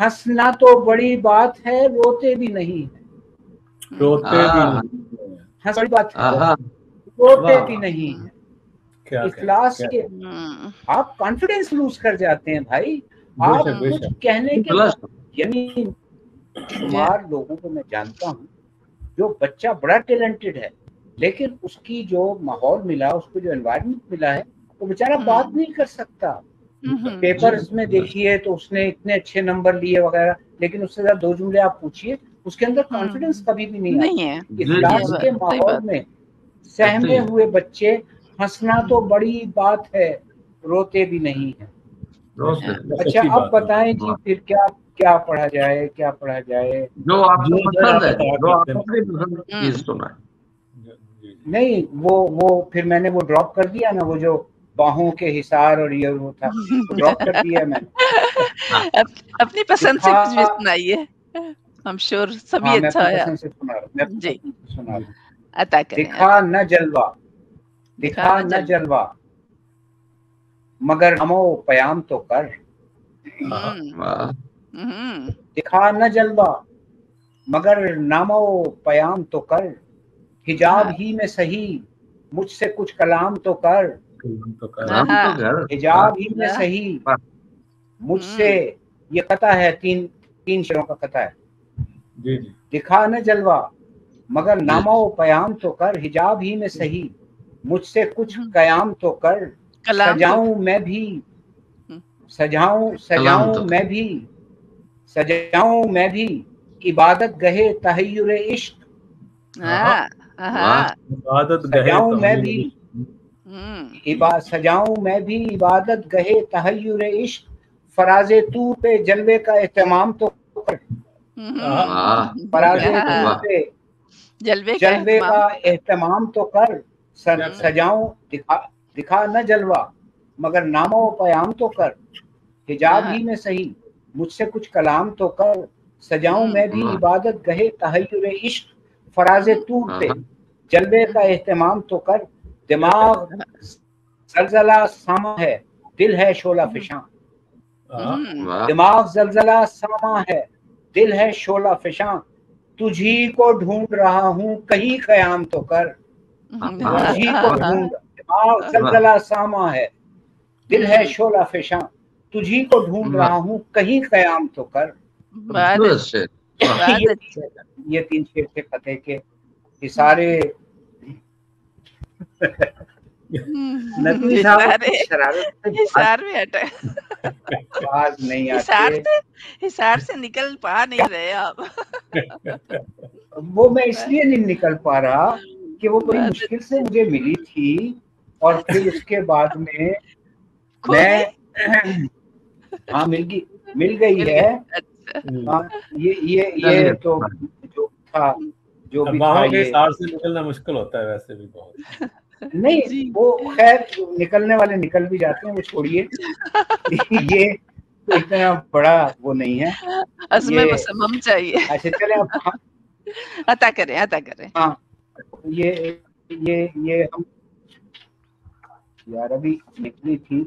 हंसना तो बड़ी बात है रोते भी नहीं है, रोते भी नहीं, हंस बड़ी बात है रोते भी नहीं है। इफलास के आप कॉन्फिडेंस लूज कर जाते हैं भाई, आप कुछ कहने के, यानी शुमार लोगों को मैं जानता हूँ जो बच्चा बड़ा टैलेंटेड है, लेकिन उसकी जो माहौल मिला, उसको जो एनवायरनमेंट मिला है, वो बेचारा बात नहीं कर सकता। पेपर्स में देखिए तो उसने इतने अच्छे नंबर लिए वगैरह, लेकिन उससे ज्यादा दो जुमले आप पूछिए, उसके अंदर कॉन्फिडेंस कभी भी नहीं है। इफलास के माहौल में सहमे हुए बच्चे, हंसना तो बड़ी बात है रोते भी नहीं है। अच्छा अब बताएं जी, फिर क्या क्या पढ़ा जाए, क्या पढ़ा जाए? जो आपको पसंद है, जो आपको पसंद है सुना। नहीं वो फिर मैंने वो ड्रॉप कर दिया ना, वो जो बाहों के हिसार और ये वो था, वो ड्रॉप कर दिया मैंने। अपनी पसंद से कुछ भी सुनाइए, I'm sure सभी अच्छा है। पसंद से सुना रहा अता करें। दिखा न जलवा, दिखा न जलवा, मगर नमो पयाम तो कर। दिखा न जलवा मगर नामो पयाम तो कर, हिजाब ही में सही मुझसे कुछ कलाम तो कर। हिजाब ही में सही मुझसे, ये कथा है, तीन शेरों का कथा है। दिखा न जलवा मगर नामो पयाम तो कर, हिजाब ही में सही मुझसे कुछ कयाम तो कर। सजाऊं मैं भी, सजाऊं मैं भी इबादत गहे तहय्युर इश्क। सजाऊं मैं भी इबादत गहे तहय्युर इश्क, फराजे तू पे जलवे का एहतमाम तो कर। फराजे तू पे जलवे का एहतमाम तो कर। सजाऊं, दिखा न जलवा मगर नामो पयाम तो कर, हिजाब ही में सही मुझसे कुछ कलाम तो कर। सजाऊं मैं भी इबादत गहे तहय्युर इश्क, फराजे तू पे जलवे का एहतमाम तो कर। दिमाग जलजला सामा है, दिल है शोला फिशां। दिमाग जलजला सामा है, दिल है शोला फिशां, तुझी को ढूंढ रहा हूँ कहीं क़याम तो कर। तुझी को ढूंढ, दिमाग जलजला सामा है, दिल है शोला फिशां, तुझी को ढूंढ रहा हूँ कहीं क़याम तो कर। ये 3 शेर के कथे के इशारे। नकवी साहब हिसार में हटे, आवाज नहीं आती, हिसार से निकल पा नहीं रहे आप। वो मैं इसलिए नहीं निकल पा रहा कि वो बड़ी मुश्किल से मुझे मिली थी, और फिर उसके बाद में मैं हाँ मिल गई है। हाँ, ये तो जो था, जो भी था, ये से निकलना मुश्किल होता है वैसे भी बहुत। नहीं, वो खैर निकलने वाले निकल भी जाते हैं, वो छोड़िए। ये तो इतना बड़ा वो नहीं है, ये मुसम्मम चाहिए। अच्छा चले अब अता करें। हाँ, ये हम यार अभी निकली थी,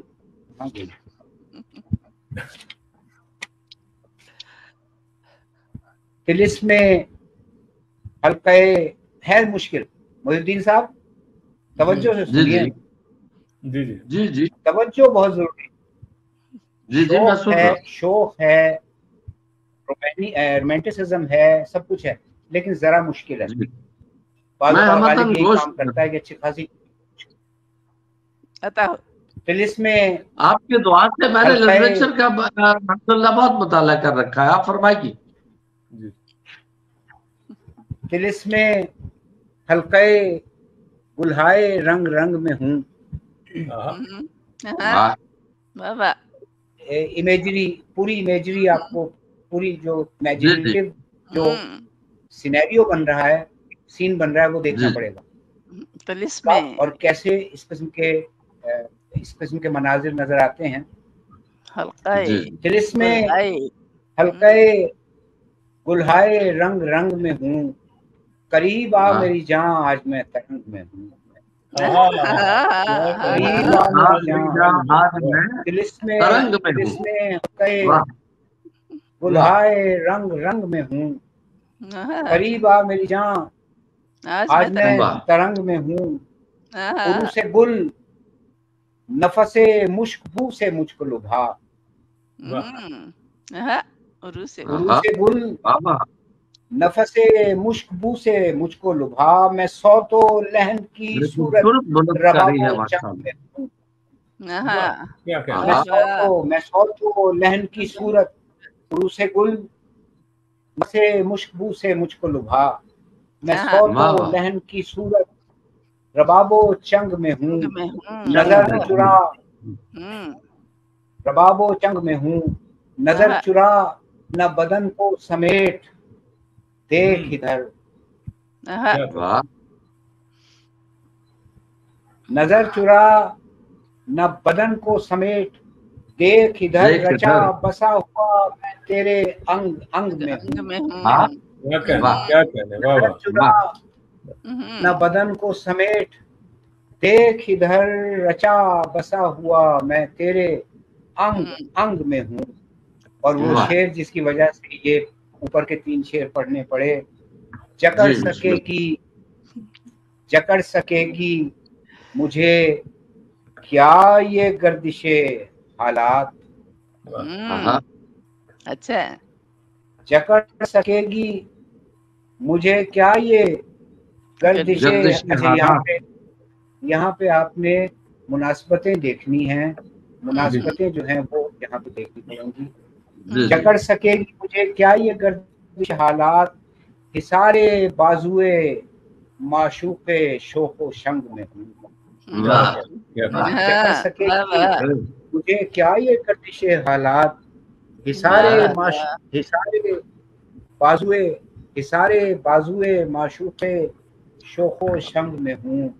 हाँ गई। तिलिस में हल्के है मुश्किल। मोहिउद्दीन साहब तवज्जो से सुनिए। जी तवज्जो बहुत जरूरी। शौक है, रोमांटिसिज्म है, सब कुछ है, लेकिन जरा मुश्किल है। यही काम करता है कि अच्छी खासी तिलिस में आपके दुआ से मैंने लिटरेचर का माशाअल्लाह बहुत मुताला कर रखा है। आप फरमाइए। तिलिस में हल्के गुलहाए रंग रंग में हूँ। इमेजरी, पूरी इमेजरी आपको, पूरी जो इमेजिनेटिव जो सिनेरियो बन रहा है, सीन बन रहा है, वो देखना पड़ेगा। तिलिस में और कैसे इस किस्म के मनाजिर नजर आते हैं। तिलिस में हल्के गुलहाए रंग रंग में हूँ, करीब आ मेरी जान आज मैं तरंग में हूँ। करीब आ मेरी जान आज मैं तरंग में हूँ। गुलहाए रंग रंग में हूँ, करीब आ मेरी जान आज मैं तरंग में हूँ। उरूसे गुल नफसे मुश्क बू से मुझको लुभा। उरूसे गुल नफसे मुश्क बू से मुझको लुभा। मैं सौतो लहन की सूरत रबाबो चांद में हूँ। मैं सौतो लहन की सूरत उरूसे गुल नफसे मुश्क बू से मुझको लुभा। मैं सौतो लहन की सूरत रबाबो चंग में हूँ। नजर चुरा रबाबो चंग में हूँ, नजर चुरा न बदन को समेट देख इधर। नजर चुरा न बदन को समेट देख इधर। रचा बसा हुआ मैं तेरे अंग अंग में हूँ। क्या कहने नजर चुरा न बदन को समेट देख इधर। रचा बसा हुआ मैं तेरे अंग अंग में हूँ। और वो शेर जिसकी वजह से ये ऊपर के 3 शेर पढ़ने पड़े। जकड़ सकेगी मुझे क्या ये गर्दिशे हालात। अच्छा, जकड़ सकेगी मुझे क्या ये गर्दिशे। अच्छा, यहाँ पे आपने मुनासबतें देखनी हैं। मुनासबतें जो हैं वो यहाँ पे देखनी पड़ेंगी। जकड़ सकेगी मुझे क्या ये गर्दिश हालात, हिसारे बाजुए माशूक़े शोको शंग में हूँ। जकड़ सकेगी मुझे क्या ये गर्दिश हालात, हिसारे बाजुए माशूक़े शोको शंग में हूँ।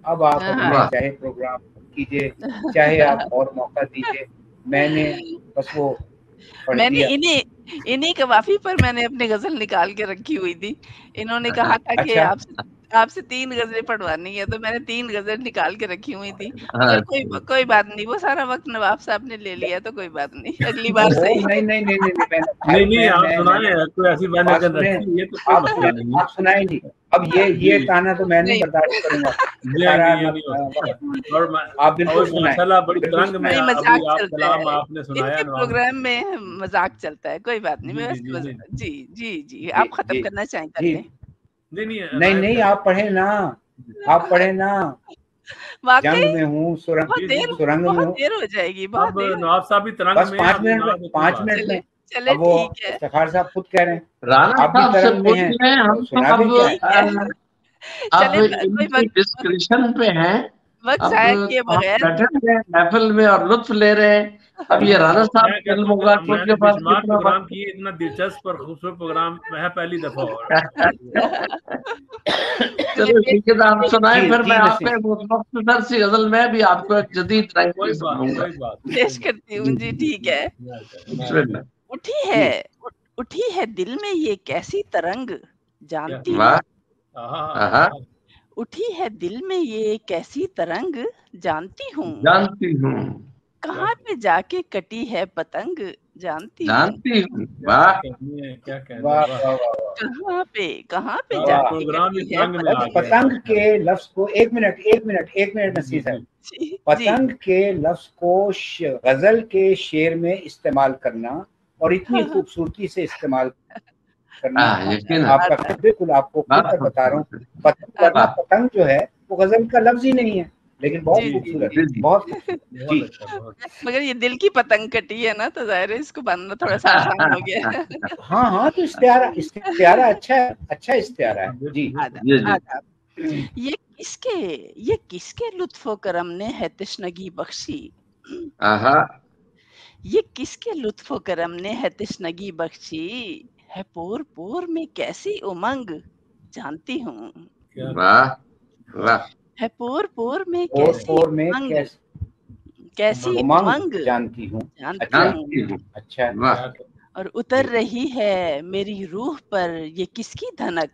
अब आप चाहे प्रोग्राम कीजिए, चाहे आप और मौका दीजिए। मैंने बस वो मैंने इन्हीं कवाफी पर मैंने अपनी गजल निकाल के रखी हुई थी। इन्होंने कहा था कि आपसे 3 गजलें पढ़वानी है, तो मैंने 3 गजल निकाल के रखी हुई थी। पर कोई बात नहीं, वो सारा वक्त नवाब साहब ने ले लिया, तो कोई बात नहीं, अगली बार सही। नहीं आप सुनाए, कोई ऐसी बात नहीं है तो कोई मसला नहीं। आप सुनाएंगी। अब ये ताना तो मैं नहीं बर्दाश्त करूंगा। आप बिल्कुल माशाल्लाह बड़ी तरंग में मजाक चलता है, आपने सुनाया। प्रोग्राम में मजाक चलता है, कोई बात नहीं। जी आप खत्म करना चाहें कर लें। नहीं आप पढ़े ना। जंग में हूँ, सुरंग में हूँ। देर हो जाएगी, बहुत देर। नवाब साहब भी तरंग में, 5 मिनट में। चले अब वो इफ्तिखार साहब खुद कह रहे हैं आप भी तरंग में हैं, सुना भी क्या है। अब डिस्कशन पे हैं, वक्त जाया किए बगैर महफिल में और लुत्फ ले रहे हैं। अब ये राणा साहब फिल्म होगा उनके पास कितना वक्त की इतना दिलचस्प और खूबसूरत प्रोग्राम है पहली दफा। चलो ठीक है, आप सुनाए फिर मैं आपके मुख्तसर सी गजल में भी आपको एक जदीद पेश करती हूँ। जी ठीक है। उठी है दिल में ये कैसी तरंग जानती हूँ। उठी है दिल में ये कैसी तरंग जानती हूँ। कहाँ पे जाके कटी है पतंग जानती हूँ। कहाँ पे जाके कटी है पतंग के लफ्ज को। एक मिनट नसीर साहब, पतंग के लफ्ज को गजल के शेर में इस्तेमाल करना और इतनी खूबसूरती से इस्तेमाल करना आपका बिल्कुल, आपको खुद बता रहा हूँ। पतंग जो है वो गजल का लफ्ज ही नहीं है, लेकिन बहुत खूबसूरत, बहुत जी। मगर ये दिल की पतंग कटी है ना, तो जाहिर है इसको बांधना थोड़ा सा आसान हो गया। हाँ तो इस्तियारा अच्छा इस्तियारा है जी। ये किसके लुत्फो करम ने है तशनगी बख्शी। ये किसके लुत्फो करम ने है तशनगी बख्शी, है पोर पोर में कैसी उमंग जानती हूँ। है पोर पोर में कैसी उमंग जानती हूँ। अच्छा और उतर रही है मेरी रूह पर ये किसकी धनक,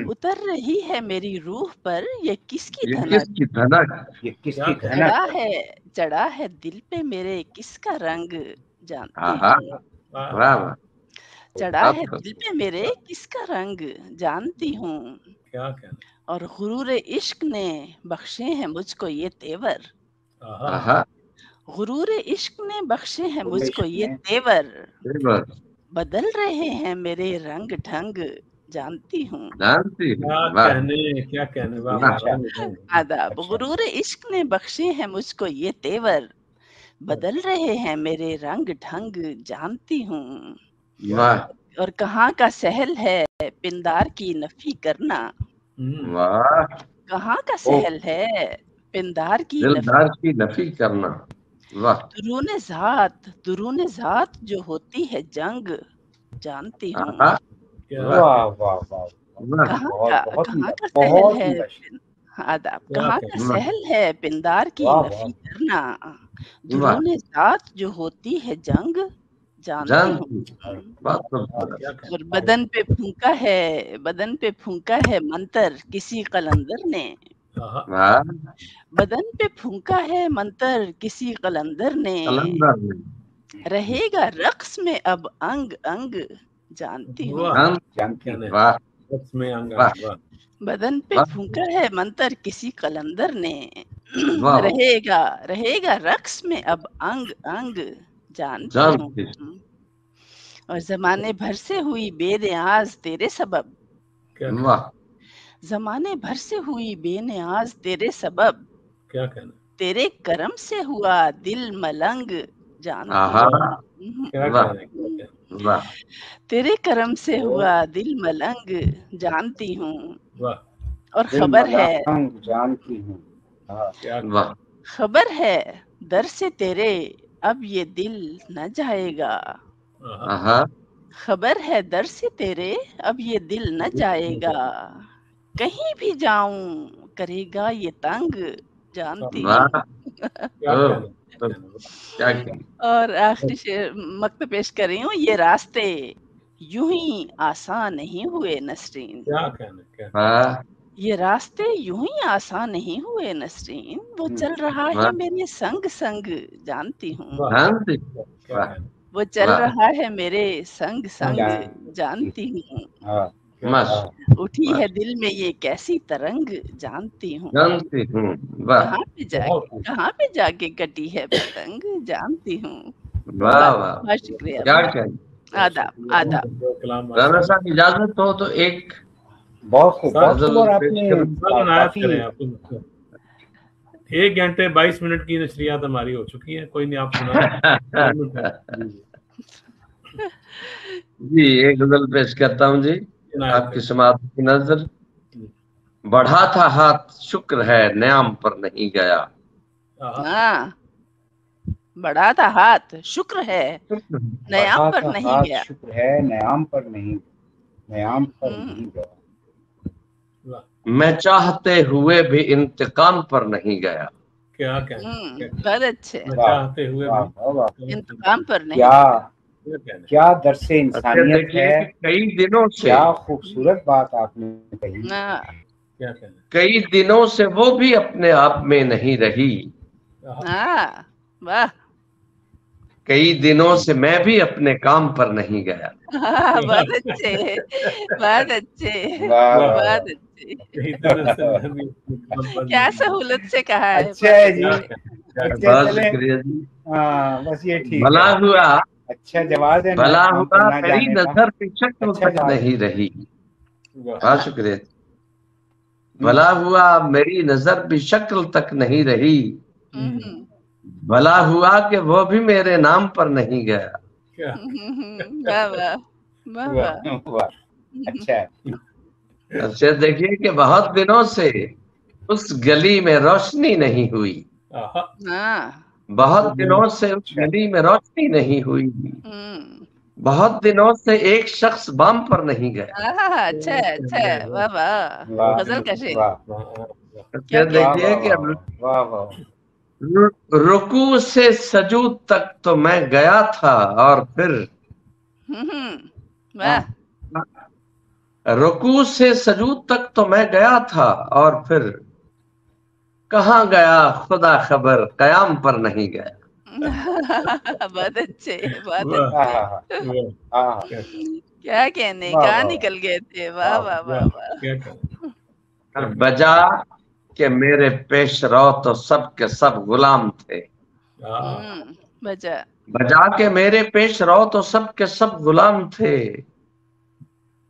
उतर रही है मेरी रूह पर ये किसकी धनक, ये किसकी धनक, चढ़ा है दिल पे मेरे किसका रंग जानती हूँ, चढ़ा है दिल पे मेरे किसका रंग जानती हूँ, और गुरूर इश्क ने बख्शे हैं मुझको ये तेवर, गुरूर इश्क ने बख्शे हैं मुझको ये तेवर, बदल रहे हैं मेरे रंग ढंग जानती हूँ, क्या कहने आदाब, गुरूर इश्क ने बख्शे हैं मुझको ये तेवर, बदल रहे हैं मेरे रंग ढंग जानती हूँ, और कहाँ का सहल है पिंदार की नफी करना, कहाँ का सहल है पिंदार की नफी करना, दुरूने ज़ात जो होती है जंग जानती हूँ, वाह वाह वाह, कहाँ का सहल है, आदाब, कहाँ का सहल है पिंदार की नफी करना, दुरूने ज़ात जो होती है जंग जानती हूँ, और बदन पे फूंका है मंतर किसी कलंदर ने, बदन पे फूंका है मंतर किसी कलंदर ने, रहेगा रक्स में अब अंग अंग जानती हूँ, बदन पे फूंका है मंतर किसी कलंदर ने, रहेगा रक्स में अब अंग अंग जानती हूँ, और जमाने भर से हुई बेनियाज तेरे सबब, जमाने भर से हुई बेनियाज तेरे सबब, क्या कहना, तेरे करम से हुआ दिल मलंग जानती हूँ, तेरे करम से हुआ दिल मलंग जानती हूँ, और खबर है जानती हूँ, खबर है दर से तेरे अब ये दिल न जाएगा, खबर है दर से तेरे अब ये दिल न जाएगा, कहीं भी जाऊं करेगा ये तंग जानती हूँ, और आखिरी शेर मक्त पेश कर रही हूँ, ये रास्ते यूं ही आसान नहीं हुए नसरीन, ये रास्ते यूं ही आसान नहीं हुए नसरीन, वो चल रहा है मेरे संग संग जानती हूँ, वो चल रहा है मेरे संग संग जानती हूँ, उठी है दिल में ये कैसी तरंग जानती हूँ, कहाँ पे जाके कटी है पतंग जानती हूँ, बहुत शुक्रिया, आदाब आदाब। राना साहब इजाजत हो तो एक बहुत खूब आपने 1 घंटे 22 मिनट की नशरियात हमारी हो चुकी है, कोई नहीं आप सुना। जी एक गजल पेश करता हूँ जी, आपकी समाअत की नजर। बढ़ा था हाथ शुक्र है न्याम पर नहीं गया, बढ़ा था हाथ शुक्र है न्याम पर नहीं गया, शुक्र है न्याम पर नहीं गया, मैं चाहते हुए भी इंतकाम पर नहीं गया, क्या बहुत अच्छे, चाहते हुए भी इंतकाम पर नहीं, क्या दरसे इंसानियत है, कई दिनों से, क्या खूबसूरत बात आपने कही, क्या कहना, कई दिनों से वो भी अपने आप में नहीं रही, वाह, कई दिनों से मैं भी अपने काम पर नहीं गया, बहुत अच्छे बहुत अच्छे बहुत अच्छे, क्या सहूलत से कहा है, अच्छा है जी, बहुत शुक्रिया जी, बस ये ठीक भला हुआ, अच्छा जवाब है, भला हुआ मेरी नजर पे शक्ल तक नहीं रही, बहुत शुक्रिया, भला हुआ मेरी नजर भी शक्ल तक नहीं रही, भला हुआ कि वो भी मेरे नाम पर नहीं गया, अच्छा देखिए कि बहुत दिनों से उस गली में रोशनी नहीं हुई, बहुत दिनों से उस गली में रोशनी नहीं हुई, बहुत दिनों से एक शख्स बाम पर नहीं गया, अच्छा अच्छा, वाह वाह, गजल का शेर, अच्छा देखिए कि रुकू से सजूद तक तो मैं गया था और फिर रुकू से सजूद तक तो मैं गया था और फिर कहाँ गया खुदा खबर, कयाम पर नहीं गया। बहुत अच्छे, बहुत अच्छे। क्या कहने, कहाँ निकल गए थे। वाह वाह वाह वाह। बजा के मेरे पेश रो तो सब के सब गुलाम थे। बजा के मेरे पेश रो तो सब के सब गुलाम थे,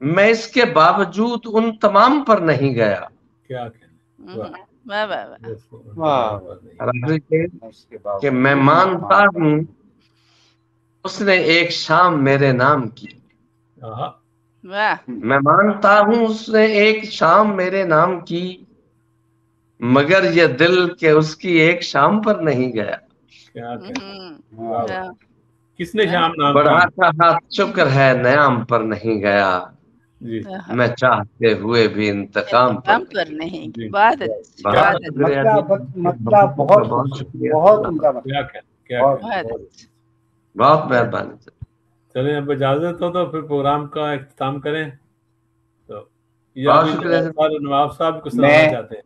मैं इसके बावजूद उन तमाम पर नहीं गया। क्या वाह वाह वाह। कि मैं मानता हूँ उसने एक शाम मेरे नाम की। मैं मानता हूँ उसने एक शाम मेरे नाम की, मगर ये दिल के उसकी एक शाम पर नहीं गया। क्या किसने शाम नाम बढ़ा हाथ शुक्र है नयाम पर नहीं गया, मैं चाहते हुए भी इंतकाम पर नहीं। बहुत मतलब बहुत उम्दा। बहुत मेहरबानी। चलें, अब इजाजत हो तो फिर प्रोग्राम का इख्तिताम करें। तो नवाब साहब कुछ सुनाना चाहते हैं।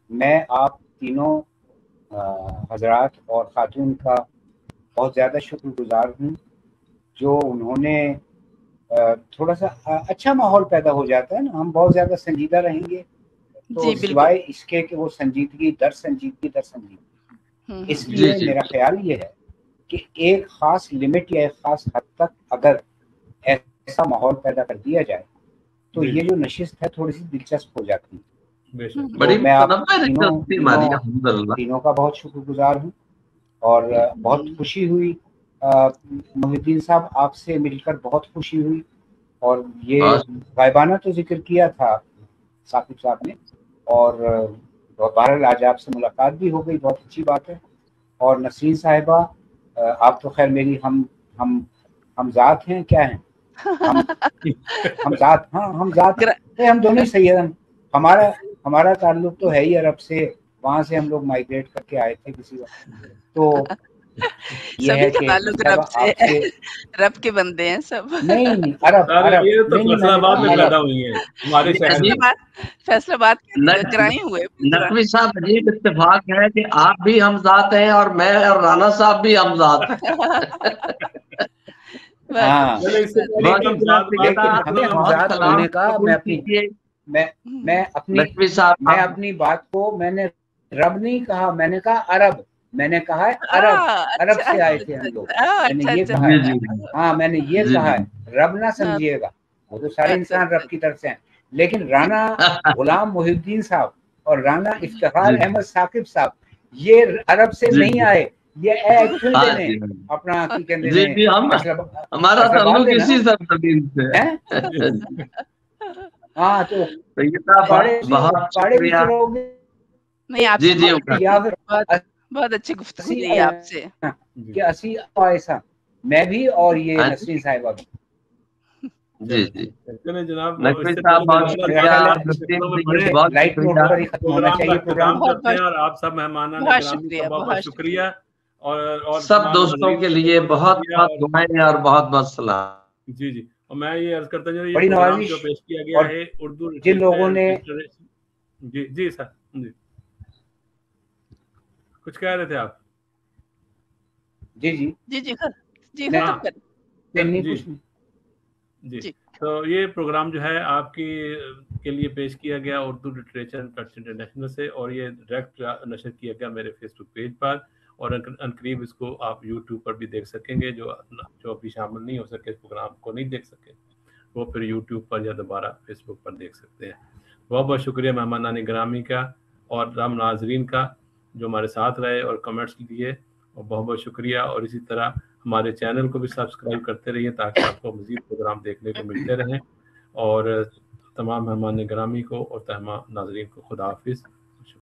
मैं आप तीनों हजरात और खातून का बहुत ज़्यादा शुक्रगुजार हूँ, जो उन्होंने थोड़ा सा अच्छा माहौल पैदा हो जाता है ना। हम बहुत ज़्यादा संजीदा रहेंगे तो सिवाय इसके कि वो संजीदगी दर संजीदगी, इसलिए मेरा ख्याल ये है कि एक ख़ास लिमिट या एक ख़ास हद तक अगर ऐसा माहौल पैदा कर दिया जाए तो ये जो नशिस्त है थोड़ी सी दिलचस्प हो जाती है। बड़ी मैं आप तीनों का बहुत शुक्रगुजार हूँ और बहुत खुशी हुई। मोहिउद्दीन साहब, आपसे मिलकर बहुत खुशी हुई। और ये गायबाना तो जिक्र किया था साकिब साहब ने, और बहरहाल आज आपसे मुलाकात भी हो गई, बहुत अच्छी बात है। और नसरीन साहिबा, आप तो खैर मेरी हम जात हैं, क्या हैं हम जात, हाँ हम जात हैं, हम दोनों ही सही है। हमारा ताल्लुक तो है ही अरब से, वहां से हम लोग माइग्रेट करके आए थे किसी वक्त। तो ये है कि आपसे रब के बंदे हैं सब। नहीं अरब ये तो फैसलाबाद में पैदा हुई हैं हमारे शहर में। फैसलाबाद ग्राई हुए। नकवी साहब, अजीब इत्तेफाक है कि आप भी हमजात हैं और मैं और राना साहब भी हमजात हैं। होने का मैं अपनी बात को मैंने रब नहीं कहा, मैंने कहा अरब, मैंने कहा है अरब से आए थे हम लोग, मैंने ये कहा है। हाँ, मैंने ये कहा है, रब ना समझिएगा, वो तो सारे इंसान रब की तरफ से हैं। लेकिन राना गुलाम मोहिउद्दीन साहब और राना इफ्तिखार अहमद साकिब साहब ये अरब से नहीं आए, ये एक्चुअली ने अपना हमारा ताल्लुक इसी सरजमीन से है। हाँ, तो बहुत अच्छी गुफ्तगू रही आपसे कि असी ऐसा मैं भी और ये नसरीन साहिबा भी। जी जी जनाब, लाइट नोट पर ही खत्म होना चाहिए प्रोग्राम। और आप सब मेहमानान का बहुत शुक्रिया और सब दोस्तों के लिए बहुत बहुत दुआएं और बहुत बहुत सलाम। जी जी, और मैं ये अर्ज करता हूँ, ये बड़ी प्रोग्राम जो पेश किया गया है उर्दू जिन लोगों ने जी सर जी कुछ कह रहे थे आप? जी जी जी जी जी जी। तो ये प्रोग्राम जो है आपकी के लिए पेश किया गया Urdu literature and culture international से, और ये डायरेक्ट नशर किया गया मेरे फेसबुक पेज पर, और अनकरीब इसको आप यूट्यूब पर भी देख सकेंगे। जो अभी शामिल नहीं हो सके, इस प्रोग्राम को नहीं देख सके, वो फिर यूट्यूब पर या दोबारा फेसबुक पर देख सकते हैं। बहुत बहुत शुक्रिया मेहमानान गिरामी का और राम नाजरीन का जो हमारे साथ रहे और कमेंट्स दिए, और बहुत बहुत शुक्रिया। और इसी तरह हमारे चैनल को भी सब्सक्राइब करते रहिए ताकि आपको मज़ीद प्रोग्राम देखने को मिलते रहें। और तमाम मेहमान गिरामी को और तमाम नाजरीन को खुदा हाफिज़।